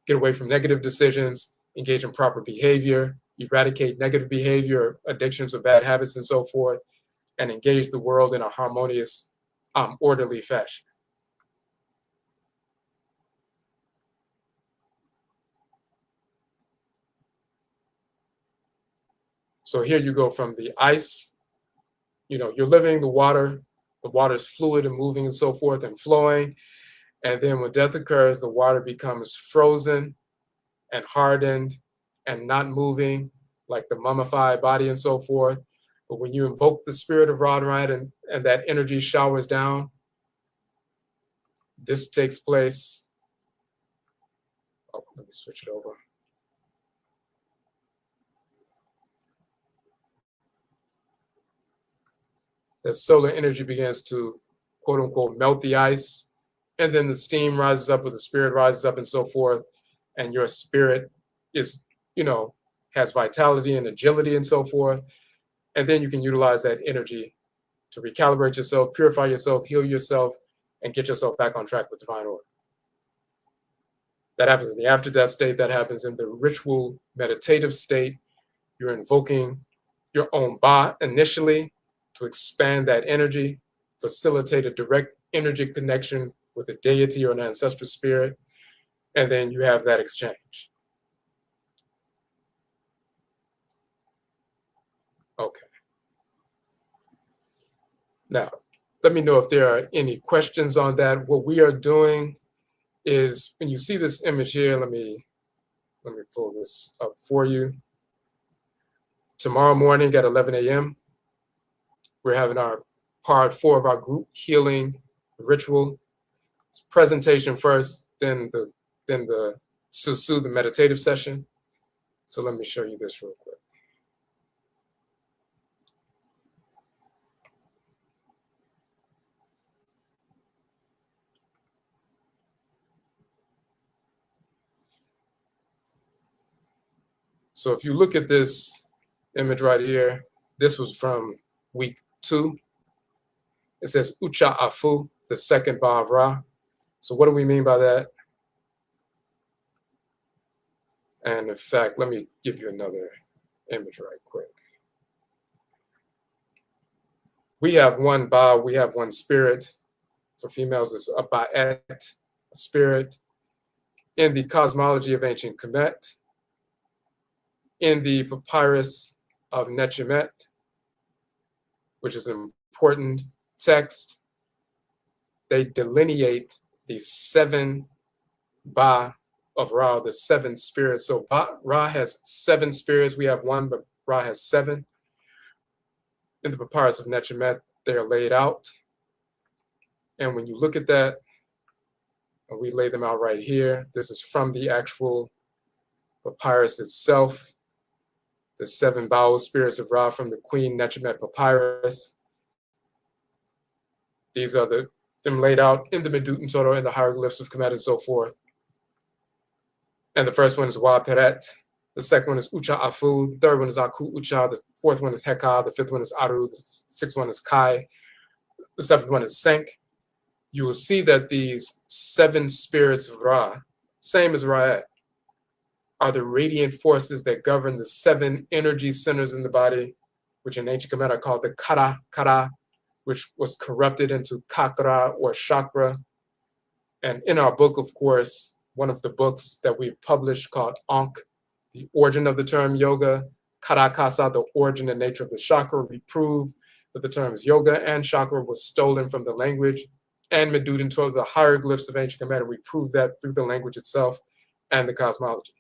get away from negative decisions, engage in proper behavior, eradicate negative behavior, addictions or bad habits and so forth, and engage the world in a harmonious, orderly fashion. So here you go from the ice, you're living the water's fluid and moving and so forth and flowing. And then when death occurs, the water becomes frozen and hardened and not moving like the mummified body and so forth. But when you invoke the spirit of Ra and Rait and that energy showers down, this takes place. Oh, let me switch it over. The solar energy begins to, quote unquote, melt the ice. And then the steam rises up or the spirit rises up and so forth. And your spirit is, has vitality and agility and so forth. And then you can utilize that energy to recalibrate yourself, purify yourself, heal yourself, and get yourself back on track with divine order. That happens in the after-death state. That happens in the ritual meditative state. You're invoking your own Ba initially to expand that energy, facilitate a direct energy connection with a deity or an ancestral spirit, and then you have that exchange. Okay. Now, let me know if there are any questions on that. What we are doing is, when you see this image here, let me pull this up for you. Tomorrow morning at 11 a.m., we're having our part 4 of our group healing ritual. Presentation first, then the susuw, the meditative session. So let me show you this real quick. So if you look at this image right here, this was from week 2. It says Ucha Afu, the second Ba of Ra. So what do we mean by that? And in fact, let me give you another image right quick. We have one Ba, we have one spirit. For females, it's a Ba'et, a spirit. In the cosmology of ancient Kemet, in the papyrus of Nechemet, which is an important text, they delineate the 7 Ba of Ra, the 7 spirits. So Ra has 7 spirits. We have 1, but Ra has 7. In the papyrus of Nechemet, they are laid out. And when you look at that, and we lay them out right here, this is from the actual papyrus itself. The 7 bowel spirits of Ra from the Queen Nechemet papyrus. These are them laid out in the Meduten Torah and the hieroglyphs of Kemet and so forth. And the first one is Wa Peret. The second one is Ucha Afu. The third one is Aku Ucha. The fourth one is Heka. The fifth one is Aru. The sixth one is Kai. The seventh one is Senk. You will see that these 7 spirits of Ra, same as Ra'et, are the radiant forces that govern the 7 energy centers in the body, which in ancient Kemet are called the Kara, which was corrupted into Kakra or chakra. And in our book, of course, one of the books that we've published called Ankh, the origin of the term yoga, Karakasa, the origin and nature of the chakra, we prove that the terms yoga and chakra was stolen from the language and Meduten Torah, the hieroglyphs of ancient Kemet. We prove that through the language itself and the cosmology.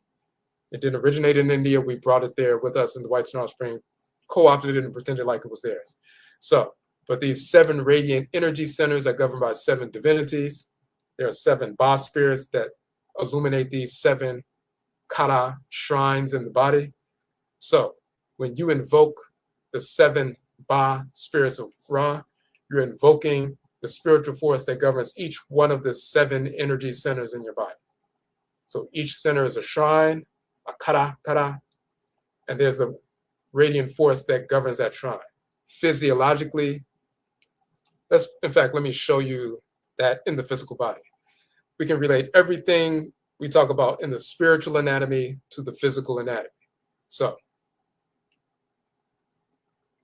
It didn't originate in India. We brought it there with us in the White Star Spring, co-opted it and pretended like it was theirs. So, but these 7 radiant energy centers are governed by 7 divinities. There are 7 Ba spirits that illuminate these 7 Kara shrines in the body. So when you invoke the 7 Ba spirits of Ra, you're invoking the spiritual force that governs each one of the 7 energy centers in your body. So each center is a shrine, a Kara, and there's a radiant force that governs that shrine. Physiologically, in fact, let me show you that in the physical body. We can relate everything we talk about in the spiritual anatomy to the physical anatomy. So I'm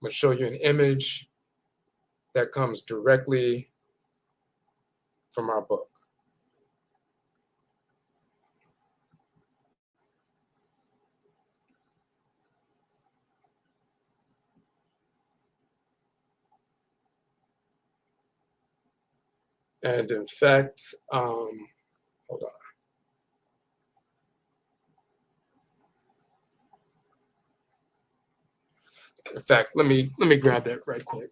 going to show you an image that comes directly from our book. And in fact, hold on. In fact, let me grab that right quick.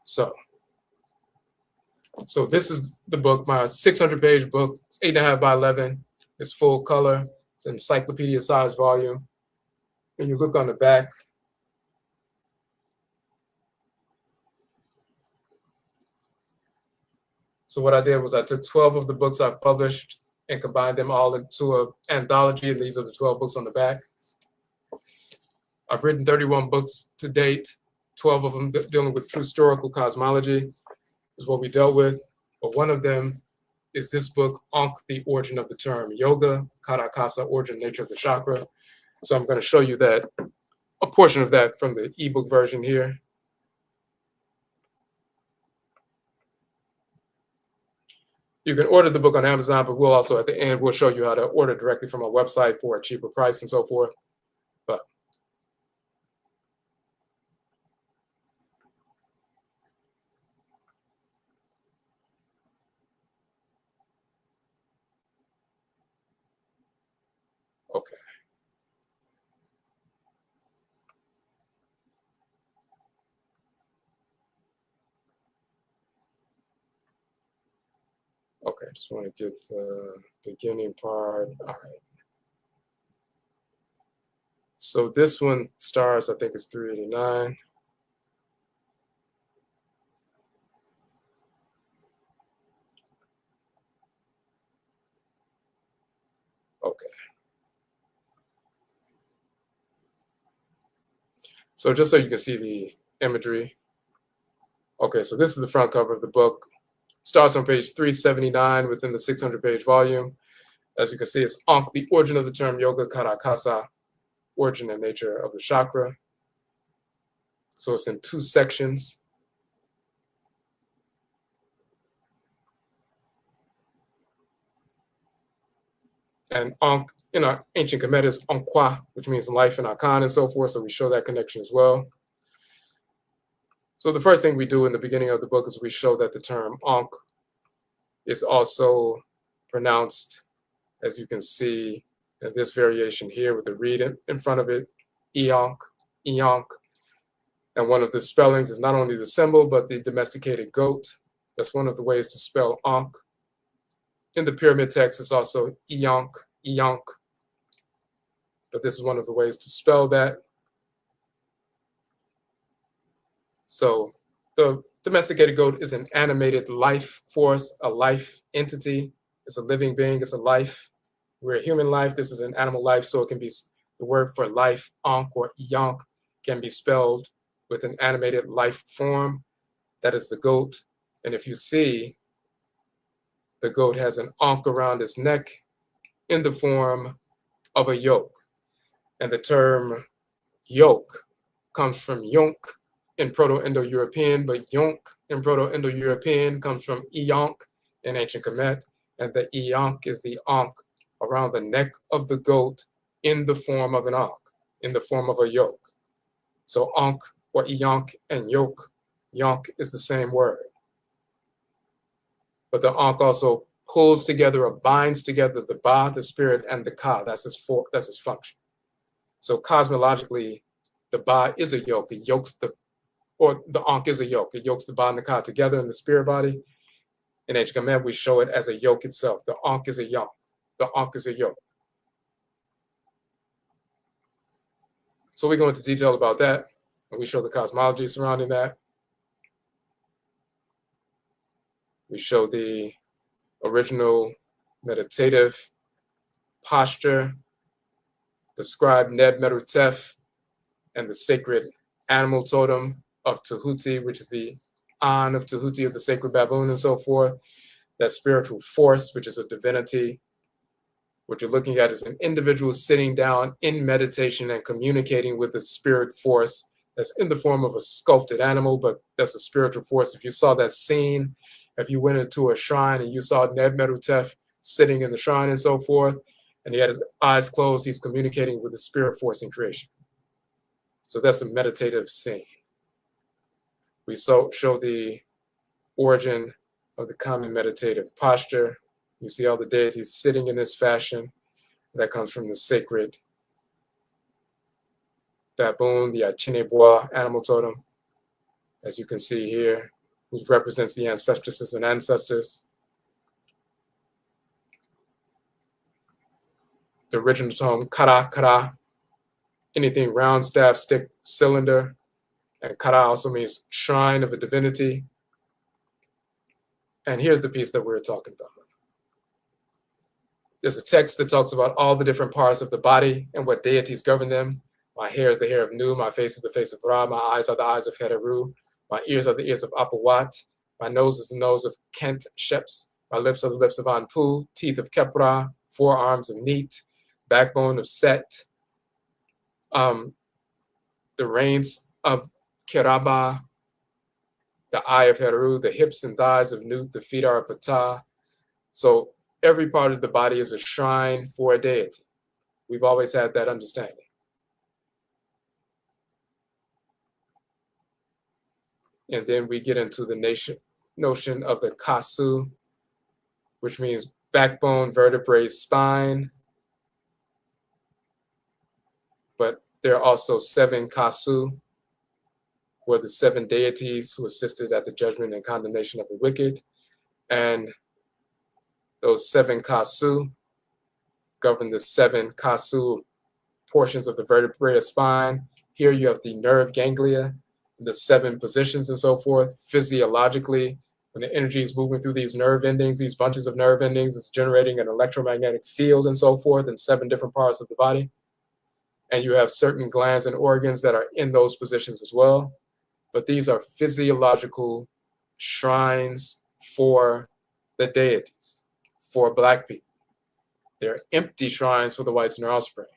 So this is the book, my 600-page book. It's 8.5 by 11. It's full color. It's an encyclopedia-sized volume. And you look on the back. So what I did was I took 12 of the books I've published and combined them all into an anthology, and these are the 12 books on the back. I've written 31 books to date, 12 of them dealing with true historical cosmology is what we dealt with. But one of them is this book, Ankh, the origin of the term yoga, Karakasa, origin, nature of the chakra. So I'm going to show you that, a portion of that from the ebook version here. You can order the book on Amazon, but we'll also, at the end, we'll show you how to order directly from our website for a cheaper price and so forth. But Okay. Okay, just want to get the beginning part. All right. So this one starts, I think it's 389. Okay. So just so you can see the imagery. Okay, so this is the front cover of the book. Starts on page 379 within the 600-page volume. As you can see, it's Ankh, the origin of the term yoga, karakasa, origin and nature of the chakra. So it's in 2 sections. And Ankh in our ancient Kemet is Ankwa, which means life and Akan and so forth. So we show that connection as well. So the first thing we do in the beginning of the book is we show that the term Ankh is also pronounced, as you can see in this variation here with the reed in front of it, Eonk, Eonk. And one of the spellings is not only the symbol, but the domesticated goat. That's one of the ways to spell Ankh. In the pyramid text, it's also Eonk, Eonk. But this is one of the ways to spell that. So the domesticated goat is an animated life force, a life entity. It's a living being, it's a life. We're a human life, this is an animal life, so it can be, the word for life, Ankh or Eonk, can be spelled with an animated life form. That is the goat. And if you see, the goat has an Ankh around its neck in the form of a yoke. And the term yoke comes from yonk in Proto-Indo-European, but yonk in Proto-Indo-European comes from Eonk in ancient Kemet, and the Eonk is the Ankh around the neck of the goat in the form of an Ankh, in the form of a yoke. So Ankh or Eonk and yoke, yonk is the same word. But the Ankh also pulls together or binds together the Ba, the spirit, and the Ka. That's his function. So cosmologically, the Ba is a yoke. It yokes the Ankh is a yoke. It yokes the Ba and the Ka together in the spirit body. In ancient Kemet, we show it as a yoke itself. The Ankh is a yoke. The Ankh is a yoke. So we go into detail about that, and we show the cosmology surrounding that. We show the original meditative posture, the scribe Neb Merutef, and the sacred animal totem of Tahuti, which is the An of Tahuti of the sacred baboon and so forth. That spiritual force, which is a divinity. What you're looking at is an individual sitting down in meditation and communicating with a spirit force that's in the form of a sculpted animal, but that's a spiritual force. If you saw that scene, if you went into a shrine and you saw Neb Merutef sitting in the shrine and so forth, and he had his eyes closed, he's communicating with the spirit force in creation. So that's a meditative scene. We show the origin of the common meditative posture. You see all the deities sitting in this fashion. That comes from the sacred baboon, the Achinebois animal totem, as you can see here, which represents the ancestresses and ancestors. The original term, kara, kara, anything round, staff, stick, cylinder. And kara also means shrine of a divinity. And here's the piece that we're talking about. There's a text that talks about all the different parts of the body and what deities govern them. My hair is the hair of Nu, my face is the face of Ra, my eyes are the eyes of Heteru, my ears are the ears of Apawat, my nose is the nose of Kent Sheps, my lips are the lips of Anpu, teeth of Kepra, forearms of Neat, backbone of Set, the reins of Keraba, the eye of Heteru, the hips and thighs of Nut, the feet are of Ptah. So every part of the body is a shrine for a deity. We've always had that understanding. And then we get into the notion of the kasu, which means backbone, vertebrae, spine. but there are also 7 kasu, who are the 7 deities who assisted at the judgment and condemnation of the wicked. And those 7 kasu govern the 7 kasu portions of the vertebrae spine. Here you have the nerve ganglia, the 7 positions and so forth. Physiologically, when the energy is moving through these nerve endings, these bunches of nerve endings, it's generating an electromagnetic field and so forth in 7 different parts of the body. And you have certain glands and organs that are in those positions as well. But these are physiological shrines for the deities, for Black people. They're empty shrines for the whites and their offspring.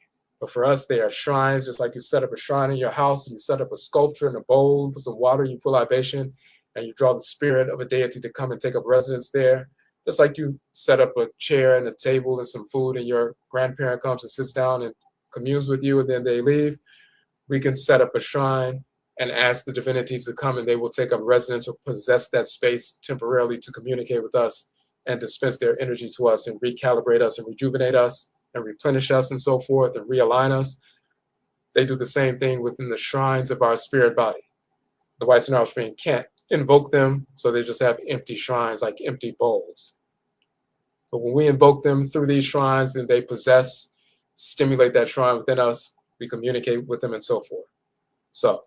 But for us, they are shrines, just like you set up a shrine in your house, you set up a sculpture in a bowl, put some water, you pull libation, and you draw the spirit of a deity to come and take up residence there. Just like you set up a chair and a table and some food, and your grandparent comes and sits down and communes with you, and then they leave. We can set up a shrine and ask the divinities to come, and they will take up residence or possess that space temporarily to communicate with us and dispense their energy to us and recalibrate us and rejuvenate us and replenish us and so forth and realign us. They do the same thing within the shrines of our spirit body. The whites and offspring can't invoke them, so they just have empty shrines, like empty bowls. But when we invoke them through these shrines, then they possess, stimulate that shrine within us, we communicate with them and so forth. So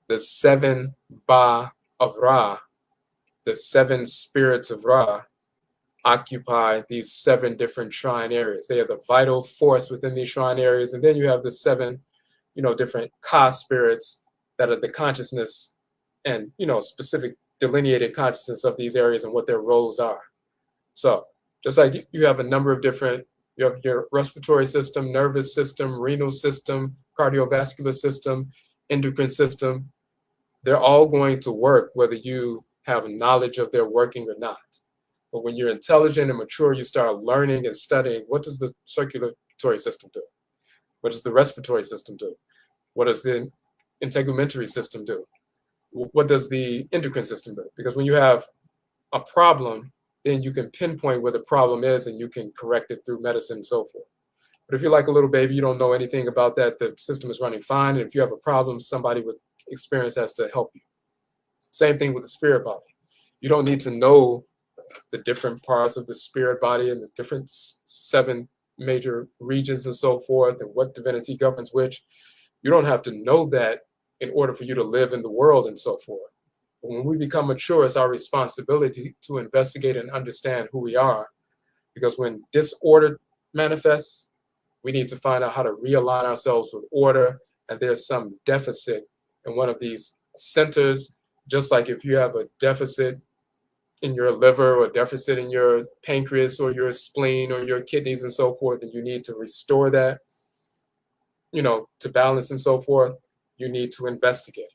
the 7 Ba of Ra, the 7 spirits of Ra, occupy these 7 different shrine areas. They are the vital force within these shrine areas. And then you have the 7, different Ka spirits that are the consciousness and, specific delineated consciousness of these areas and what their roles are. So just like you have a number of different, you have your respiratory system, nervous system, renal system, cardiovascular system, endocrine system, they're all going to work whether you have knowledge of their working or not. But when you're intelligent and mature, you start learning and studying, what does the circulatory system do? What does the respiratory system do? What does the integumentary system do? What does the endocrine system do? Because when you have a problem, then you can pinpoint where the problem is and you can correct it through medicine and so forth. But if you're like a little baby, you don't know anything about that, the system is running fine. And if you have a problem, somebody with experience has to help you. Same thing with the spirit body. You don't need to know the different parts of the spirit body and the different 7 major regions and so forth and what divinity governs which. You don't have to know that in order for you to live in the world and so forth. But when we become mature, it's our responsibility to investigate and understand who we are. Because when disorder manifests, we need to find out how to realign ourselves with order. And there's some deficit in one of these centers, just like if you have a deficit in your liver or deficit in your pancreas or your spleen or your kidneys and so forth, and you need to restore that, to balance and so forth, you need to investigate.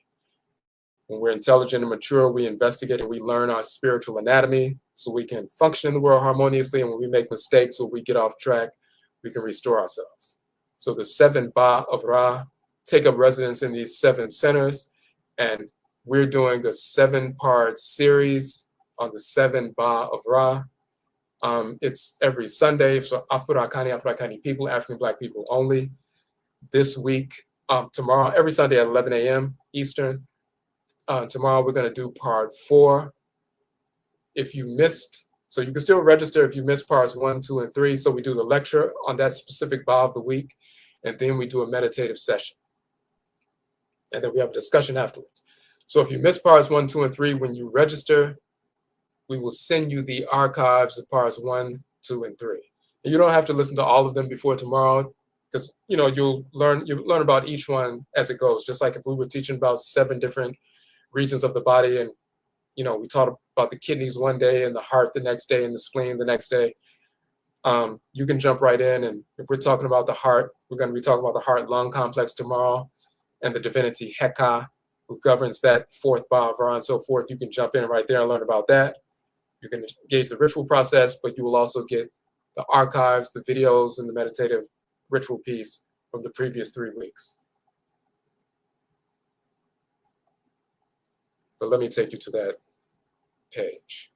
When we're intelligent and mature, we investigate and we learn our spiritual anatomy so we can function in the world harmoniously. And when we make mistakes or we get off track, we can restore ourselves. So the 7 Ba of Ra take up residence in these 7 centers, and we're doing a 7-part series on the 7 Ba of Ra. It's every Sunday for Afro-Akani people, African Black people only. This week, tomorrow, every Sunday at 11 a.m. Eastern. Tomorrow we're going to do part 4. If you missed, so you can still register if you missed parts 1, 2, and 3. So we do the lecture on that specific Ba of the week, and then we do a meditative session. And then we have a discussion afterwards. So if you missed parts 1, 2, and 3, when you register, we will send you the archives of parts 1, 2, and 3. And you don't have to listen to all of them before tomorrow, because you'll learn about each one as it goes. Just like if we were teaching about 7 different regions of the body, and we taught about the kidneys one day and the heart the next day and the spleen the next day. You can jump right in, and if we're talking about the heart, we're going to be talking about the heart-lung complex tomorrow and the divinity Heka, who governs that 4th Ba of Ra and so forth. You can jump in right there and learn about that. You can engage the ritual process, but you will also get the archives, the videos, and the meditative ritual piece from the previous 3 weeks. But let me take you to that page.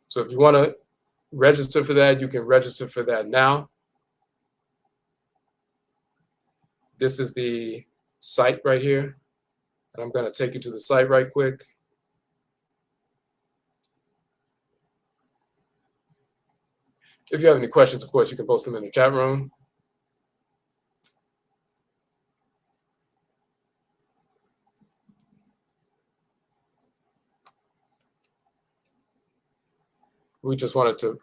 So if you want to register for that, you can register for that now. This is the site right here. And I'm going to take you to the site right quick. If you have any questions, of course, you can post them in the chat room. We just wanted to,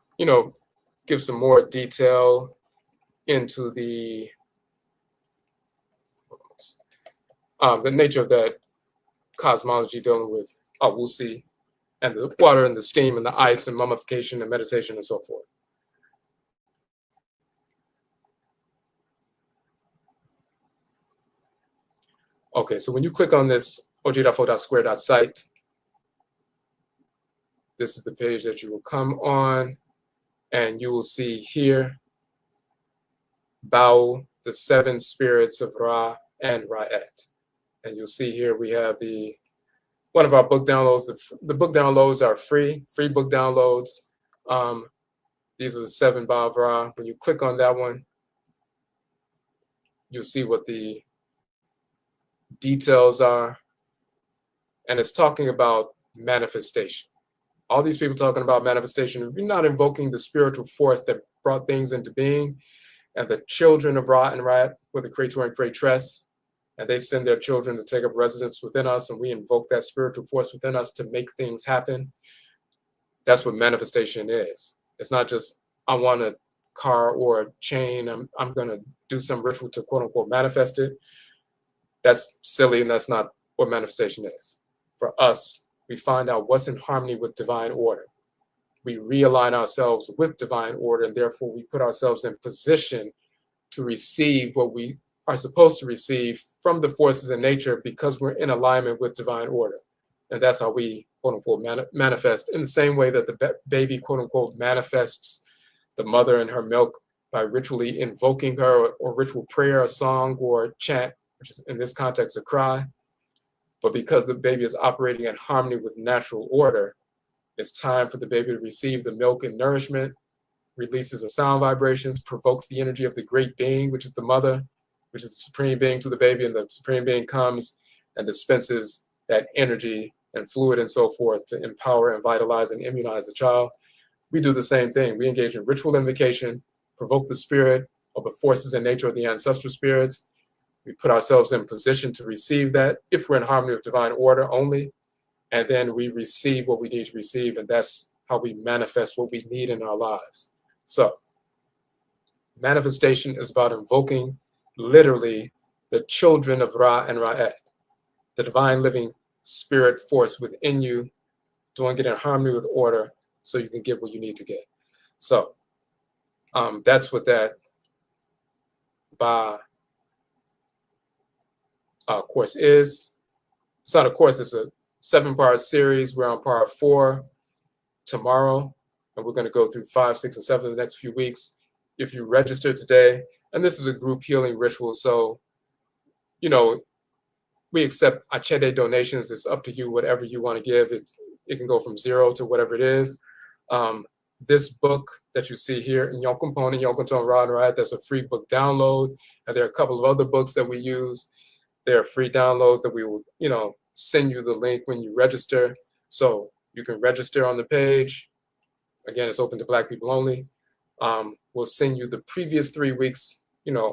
give some more detail into the nature of that cosmology dealing with Awusi and the water and the steam and the ice and mummification and meditation and so forth. Okay, so when you click on this Odwirafo.square.site, this is the page that you will come on, and you will see here, Bao, the 7 spirits of Ra and Rait. And you'll see here we have one of our book downloads. The book downloads are free book downloads. These are the 7 Bao of Ra. When you click on that one, you'll see what the details are. And it's talking about manifestation. All these people talking about manifestation, if you're not invoking the spiritual force that brought things into being, and the children of Ra and Rait were the Creator and Creatress, and they send their children to take up residence within us, and we invoke that spiritual force within us to make things happen. That's what manifestation is. It's not just, I want a car or a chain, I'm going to do some ritual to quote unquote manifest it. That's silly, and that's not what manifestation is. For us, we find out what's in harmony with divine order. We realign ourselves with divine order, and therefore we put ourselves in position to receive what we are supposed to receive from the forces in nature because we're in alignment with divine order. And that's how we, quote unquote, manifest, in the same way that the baby, quote unquote, manifests the mother and her milk by ritually invoking her, or ritual prayer, a song, or chant, which is in this context a cry. But because the baby is operating in harmony with natural order, it's time for the baby to receive the milk and nourishment, releases the sound vibrations, provokes the energy of the great being, which is the mother, which is the supreme being, to the baby, and the supreme being comes and dispenses that energy and fluid and so forth to empower and vitalize and immunize the child. We do the same thing. We engage in ritual invocation, provoke the spirit of the forces in nature of the ancestral spirits. We put ourselves in position to receive that if we're in harmony with divine order only, and then we receive what we need to receive, and that's how we manifest what we need in our lives. So manifestation is about invoking literally the children of Ra and Rait, the divine living spirit force within you, doing it in harmony with order so you can get what you need to get. So that's what that Ba course is. It's not a course, it's a 7-part series. We're on part 4 tomorrow, and we're going to go through 5, 6, and 7 in the next few weeks. If you register today, and this is a group healing ritual, so we accept achede donations. It's up to you, whatever you want to give. It can go from 0 to whatever it is. This book that you see here, Nyankopon and Nyankonton, Ra and Rait, that's a free book download. And there are a couple of other books that we use. They are free downloads that we will, send you the link when you register. So you can register on the page. Again, it's open to Black people only. We'll send you the previous 3 weeks,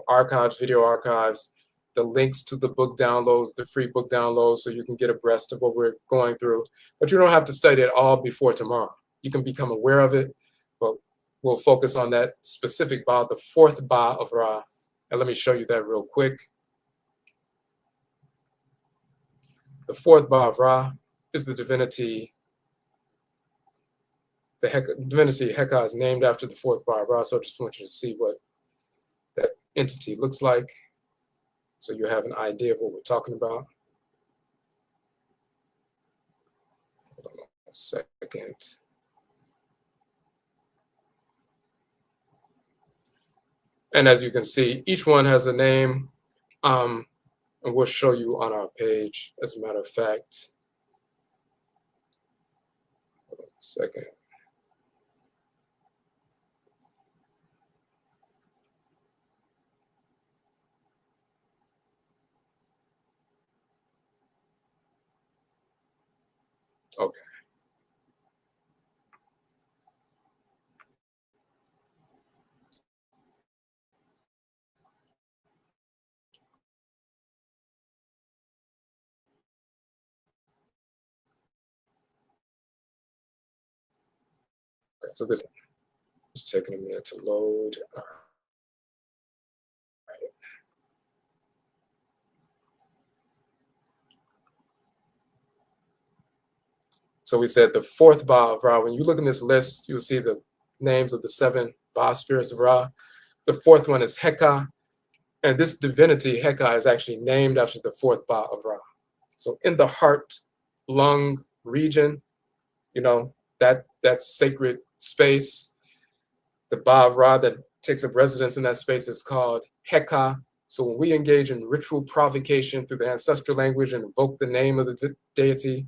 archives, video archives, the links to the book downloads, the free book downloads, so you can get abreast of what we're going through. But you don't have to study it all before tomorrow. You can become aware of it, but we'll focus on that specific Ba, the 4th Ba of Ra. And let me show you that real quick. The 4th Ba of Ra is the divinity. The divinity Heka is named after the 4th Ba of Ra, so I just want you to see what that entity looks like, so you have an idea of what we're talking about. Hold on a second. And as you can see, each one has a name, and we'll show you on our page, as a matter of fact. Hold on a second. Okay. Okay, so this is taking a minute to load. All right. So we said the fourth Ba of Ra. When you look in this list, you'll see the names of the 7 Ba spirits of Ra. The fourth one is Heka, and this divinity, Heka, is actually named after the fourth Ba of Ra. So in the heart, lung region, you know, that sacred space, the Ba of Ra that takes up residence in that space is called Heka. So when we engage in ritual provocation through the ancestral language and invoke the name of the deity,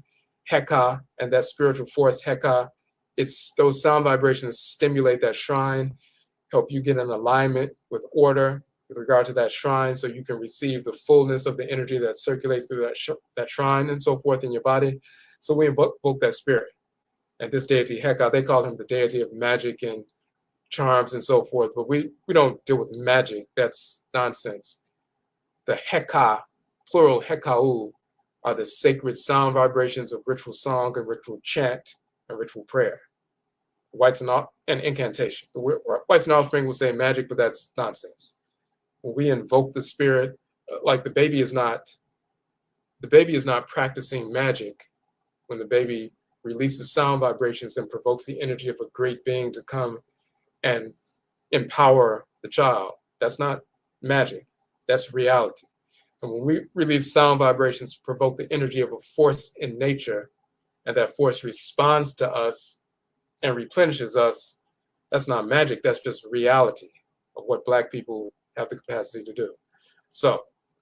Heka, and that spiritual force, Heka, it's those sound vibrations stimulate that shrine, help you get in alignment with order with regard to that shrine so you can receive the fullness of the energy that circulates through that shrine and so forth in your body. So we invoke that spirit. And this deity, Heka, they call him the deity of magic and charms and so forth, but we don't deal with magic. That's nonsense. The Heka, plural Hekau, are the sacred sound vibrations of ritual song and ritual chant and ritual prayer. Whites and incantation. The whites and offspring will say magic, but that's nonsense. When we invoke the spirit, like the baby is not practicing magic when the baby releases sound vibrations and provokes the energy of a great being to come and empower the child. That's not magic. That's reality. And when we release sound vibrations, provoke the energy of a force in nature, and that force responds to us and replenishes us, that's not magic. That's just reality of what Black people have the capacity to do. So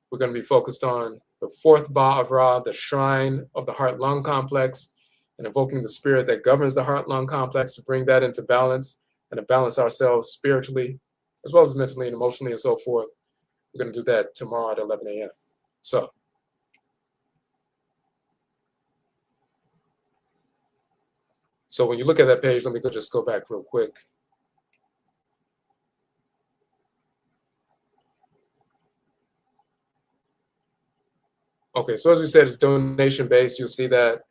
we're going to be focused on the fourth Ba of Ra, the shrine of the heart-lung complex, and invoking the spirit that governs the heart-lung complex to bring that into balance and to balance ourselves spiritually, as well as mentally and emotionally and so forth. We're going to do that tomorrow at 11 a.m. So when you look at that page, let me just go back real quick. Okay, so as we said, it's donation-based. You'll see that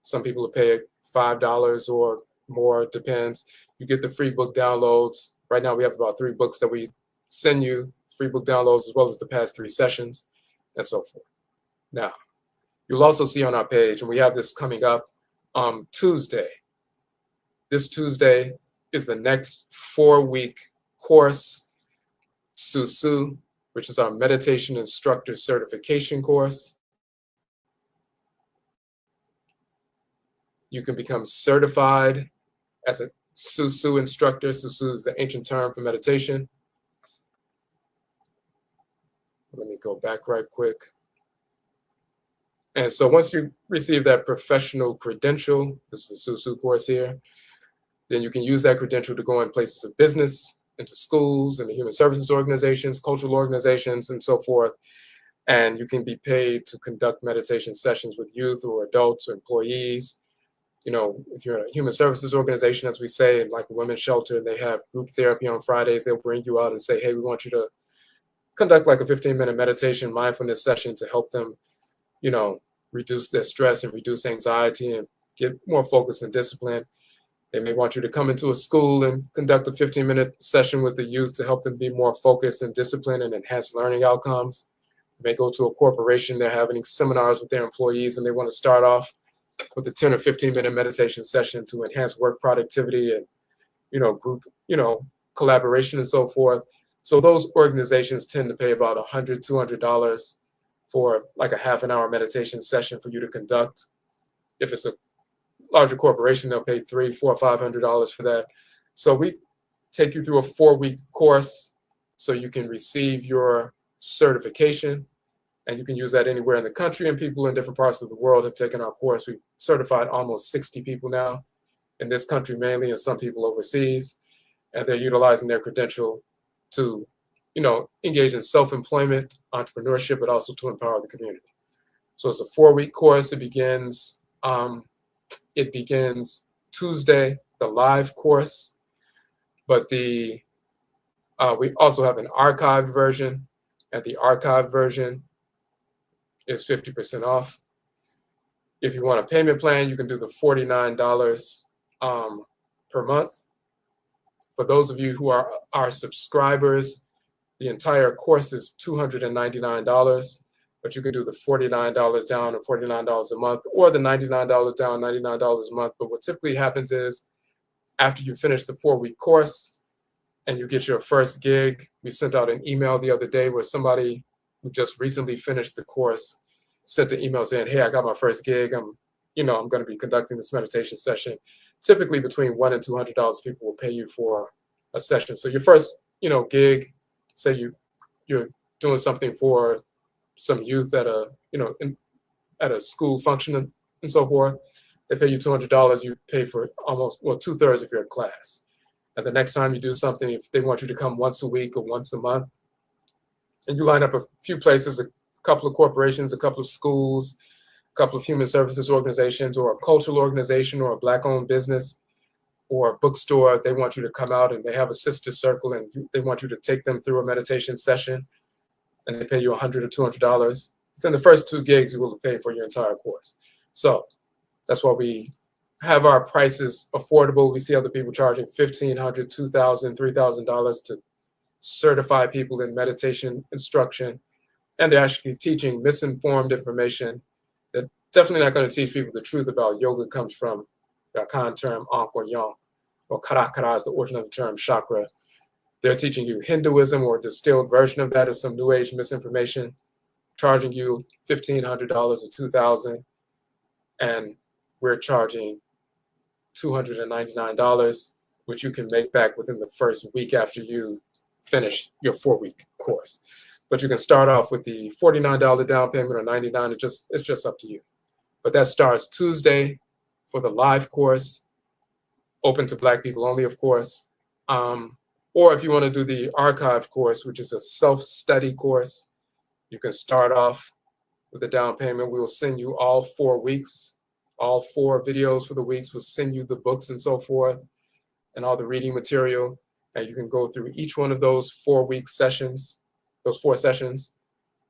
some people will pay $5 or more, it depends. You get the free book downloads. Right now we have about 3 books that we send you, free book downloads, as well as the past 3 sessions and so forth. Now, you'll also see on our page, and we have this coming up Tuesday. This Tuesday is the next 4-week course, susuw, which is our meditation instructor certification course. You can become certified as a susuw instructor. Susuw is the ancient term for meditation. Let me go back right quick. And so once you receive that professional credential, this is the susuw course here, then you can use that credential to go in places of business, into schools, into human services organizations, cultural organizations, and so forth. And you can be paid to conduct meditation sessions with youth or adults or employees. You know, if you're a human services organization, as we say, like a women's shelter, and they have group therapy on Fridays, they'll bring you out and say, hey, we want you to conduct like a 15-minute meditation mindfulness session to help them, you know, reduce their stress and reduce anxiety and get more focus and discipline. They may want you to come into a school and conduct a 15-minute session with the youth to help them be more focused and disciplined and enhance learning outcomes. They may go to a corporation, they're having seminars with their employees and they want to start off with a 10 or 15-minute meditation session to enhance work productivity and, you know, group, you know, collaboration and so forth. So those organizations tend to pay about $100, $200 for like a half an hour meditation session for you to conduct. If it's a larger corporation, they'll pay $300, $400, $500 for that. So we take you through a 4-week course so you can receive your certification, and you can use that anywhere in the country, and people in different parts of the world have taken our course. We've certified almost 60 people now in this country mainly, and some people overseas, and they're utilizing their credential to, you know, engage in self-employment, entrepreneurship, but also to empower the community. So it's a 4-week course. It begins It begins Tuesday, the live course, but we also have an archived version, and the archived version is 50% off. If you want a payment plan, you can do the $49 per month. For those of you who are our subscribers, the entire course is $299, but you can do the $49 down or $49 a month, or the $99 down, $99 a month. But what typically happens is after you finish the 4-week course and you get your first gig, we sent out an email the other day where somebody who just recently finished the course sent an email saying, hey, I got my first gig. I'm going to be conducting this meditation session. Typically between $100 and $200 people will pay you for a session. So your first, gig, say you're doing something for some youth at a school function and so forth, they pay you $200. You pay for almost 2/3 of your class. And the next time you do something, if they want you to come once a week or once a month, and you line up a few places, a couple of corporations, a couple of schools, a couple of human services organizations, or a cultural organization, or a Black-owned business, or a bookstore, they want you to come out and they have a sister circle and they want you to take them through a meditation session, and they pay you $100 or $200. Within the first 2 gigs, you will pay for your entire course. So that's why we have our prices affordable. We see other people charging $1,500, $2,000, $3,000 to certify people in meditation instruction, and they're actually teaching misinformed information. They're definitely not going to teach people the truth about yoga. Comes from the Akan term Ankh or Yank, or Kara is the origin of the term chakra. They're teaching you Hinduism or a distilled version of that, or some New Age misinformation, charging you $1,500 or $2,000, and we're charging $299, which you can make back within the first week after you finish your 4-week course. But you can start off with the $49 down payment or $99. It's just up to you. But that starts Tuesday for the live course, open to Black people only, of course. Or if you want to do the archived course, which is a self-study course, you can start off with a down payment. We will send you all 4 weeks, all 4 videos for the weeks. We'll send you the books and so forth, and all the reading material. And you can go through each one of those 4-week sessions, those 4 sessions.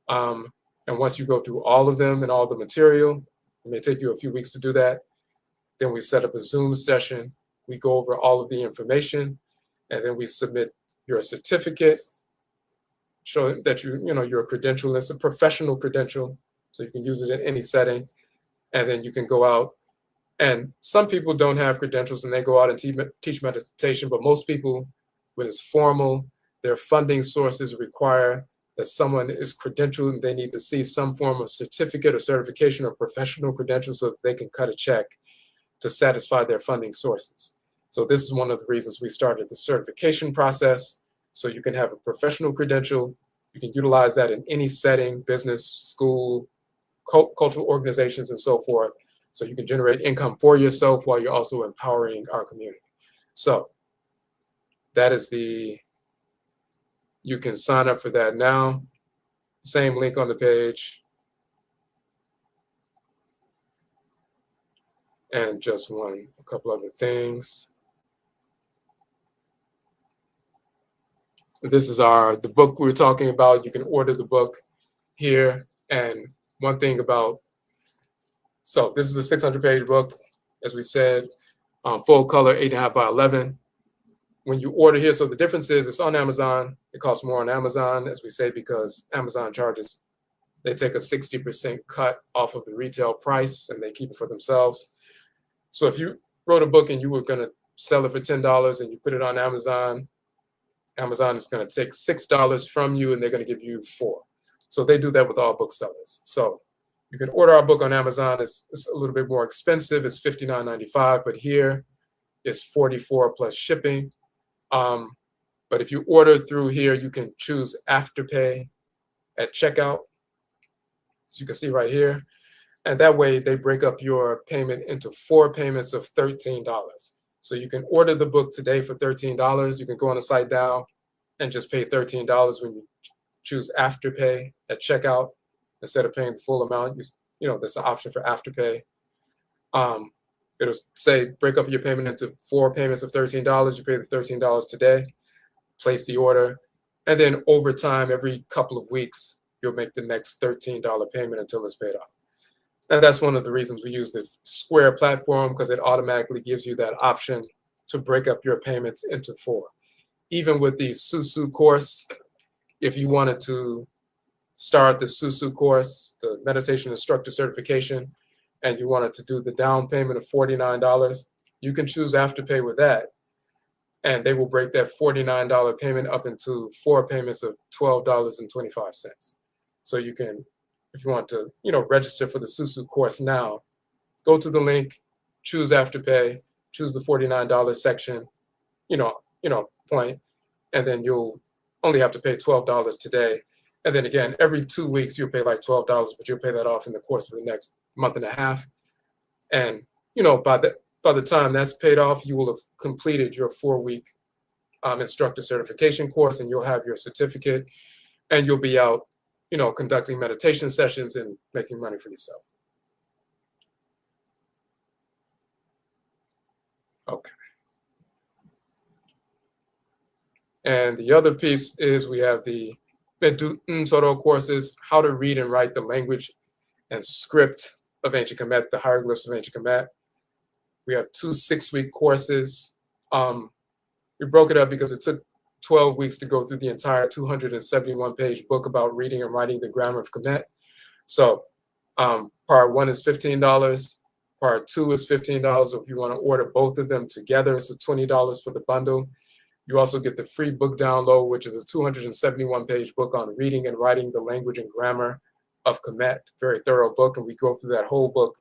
And once you go through all of them and all the material, it may take you a few weeks to do that. Then we set up a Zoom session. We go over all of the information, and then we submit your certificate showing that your credential is a professional credential, so you can use it in any setting. And then you can go out. And some people don't have credentials and they go out and teach meditation, but most people, when it's formal, their funding sources require that someone is credentialed and they need to see some form of certificate or certification or professional credentials so that they can cut a check to satisfy their funding sources. So this is one of the reasons we started the certification process, so you can have a professional credential. You can utilize that in any setting, business, school, cultural organizations, and so forth. So you can generate income for yourself while you're also empowering our community. So that is you can sign up for that now. Same link on the page. And just a couple other things. This is the book we were talking about. You can order the book here. And one thing so this is the 600-page book, as we said, full color, 8.5 by 11. When you order here, so the difference is it's on Amazon. It costs more on Amazon, as we say, because Amazon they take a 60% cut off of the retail price and they keep it for themselves. So if you wrote a book and you were going to sell it for $10 and you put it on Amazon, Amazon is going to take $6 from you and they're going to give you $4. So they do that with all booksellers. So you can order our book on Amazon. It's a little bit more expensive. It's $59.95, but here it's $44 plus shipping. But if you order through here, you can choose Afterpay at checkout, as you can see right here. And that way they break up your payment into 4 payments of $13. So you can order the book today for $13. You can go on the site now and just pay $13 when you choose Afterpay at checkout instead of paying the full amount. There's an option for Afterpay. It'll say break up your payment into 4 payments of $13. You pay the $13 today, place the order, and then over time, every couple of weeks, you'll make the next $13 payment until it's paid off. And that's one of the reasons we use the Square platform, because it automatically gives you that option to break up your payments into 4. Even with the susuw course, if you wanted to start the susuw course, the meditation instructor certification, and you wanted to do the down payment of $49, you can choose Afterpay with that. And they will break that $49 payment up into 4 payments of $12.25. So you can, if you want to, register for the susuw course now, go to the link, choose Afterpay, choose the $49 section, point, and then you'll only have to pay $12 today. And then again, every 2 weeks, you'll pay like $12, but you'll pay that off in the course of the next month and a half. And, by the time that's paid off, you will have completed your 4-week instructor certification course, and you'll have your certificate, and you'll be out, conducting meditation sessions and making money for yourself. Okay. And the other piece is we have the Medutun courses, how to read and write the language and script of ancient Kemet, the hieroglyphs of ancient Kemet. We have 2 6-week courses. We broke it up because it took 12 weeks to go through the entire 271-page book about reading and writing the grammar of Kemet. So part 1 is $15. Part 2 is $15. If you want to order both of them together, it's $20 for the bundle. You also get the free book download, which is a 271-page book on reading and writing the language and grammar of Kemet. Very thorough book, and we go through that whole book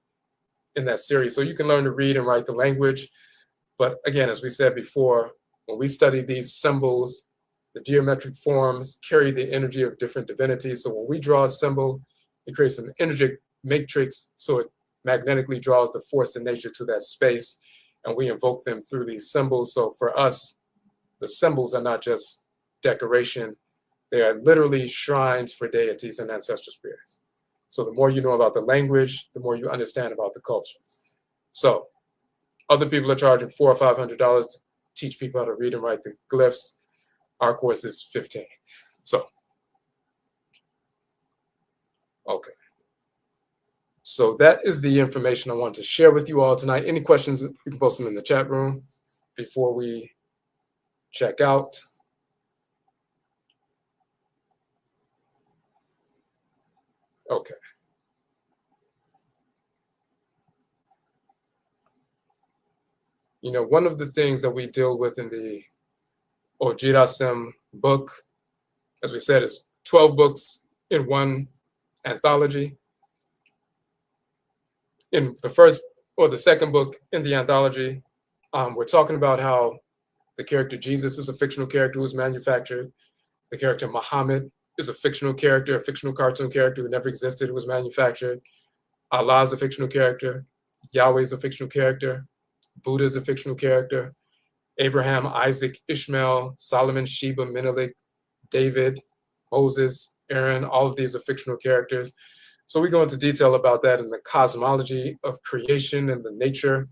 in that series. So you can learn to read and write the language. But again, as we said before, when we study these symbols, the geometric forms carry the energy of different divinities. So when we draw a symbol, it creates an energetic matrix, so it magnetically draws the force in nature to that space, and we invoke them through these symbols. So for us, the symbols are not just decoration, they are literally shrines for deities and ancestral spirits. So the more you know about the language, the more you understand about the culture. So other people are charging $400 or $500 to teach people how to read and write the glyphs. Our course is $15. So, okay. So that is the information I want to share with you all tonight. Any questions, you can post them in the chat room before we check out. Okay. One of the things that we deal with in the Odwirafo book, as we said, is 12 books in one anthology. In the first or the second book in the anthology, we're talking about how the character Jesus is a fictional character who was manufactured. The character Muhammad is a fictional character, a fictional cartoon character who never existed, who was manufactured. Allah is a fictional character. Yahweh is a fictional character. Buddha is a fictional character. Abraham, Isaac, Ishmael, Solomon, Sheba, Menelik, David, Moses, Aaron, all of these are fictional characters. So we go into detail about that in the cosmology of creation and the nature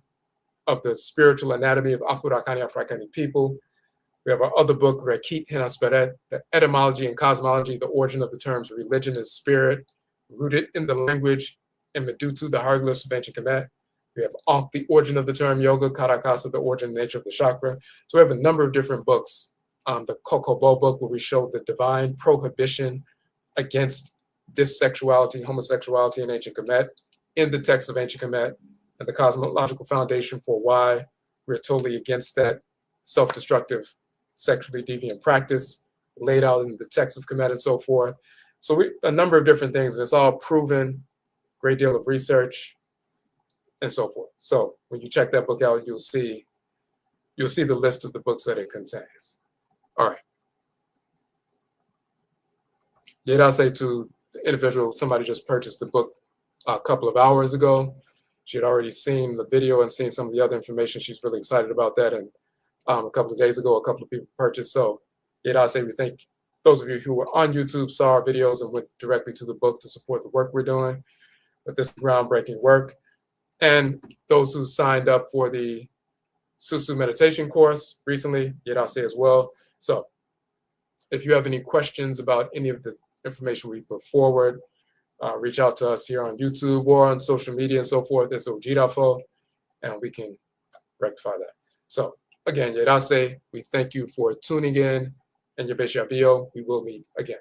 of the spiritual anatomy of Afro-Rakani people. We have our other book, Rekit Hinasperet, the etymology and cosmology, the origin of the terms religion and spirit, rooted in the language, and Medutu, the hieroglyphs of ancient Kemet. We have Ankh, the origin of the term yoga, Karakasa, the origin and nature of the chakra. So we have a number of different books. The Kokobo book, where we show the divine prohibition against dissexuality, homosexuality in ancient Kemet, in the text of ancient Kemet, and the cosmological foundation for why we're totally against that self-destructive, sexually deviant practice laid out in the text of Kemet and so forth. So a number of different things, and it's all proven, great deal of research, and so forth. So when you check that book out, you'll see the list of the books that it contains. All right. Yet I'll say to the individual, somebody just purchased the book a couple of hours ago. She had already seen the video and seen some of the other information. She's really excited about that. And a couple of days ago, a couple of people purchased. So yet I'll say we thank those of you who were on YouTube, saw our videos, and went directly to the book to support the work we're doing. But this is groundbreaking work. and those who signed up for the susuw meditation course recently, Yedase as well. So if you have any questions about any of the information we put forward, reach out to us here on YouTube or on social media and so forth. It's Odwirafo, and we can rectify that. So again, Yedase, we thank you for tuning in, and Yabeshabio, we will meet again.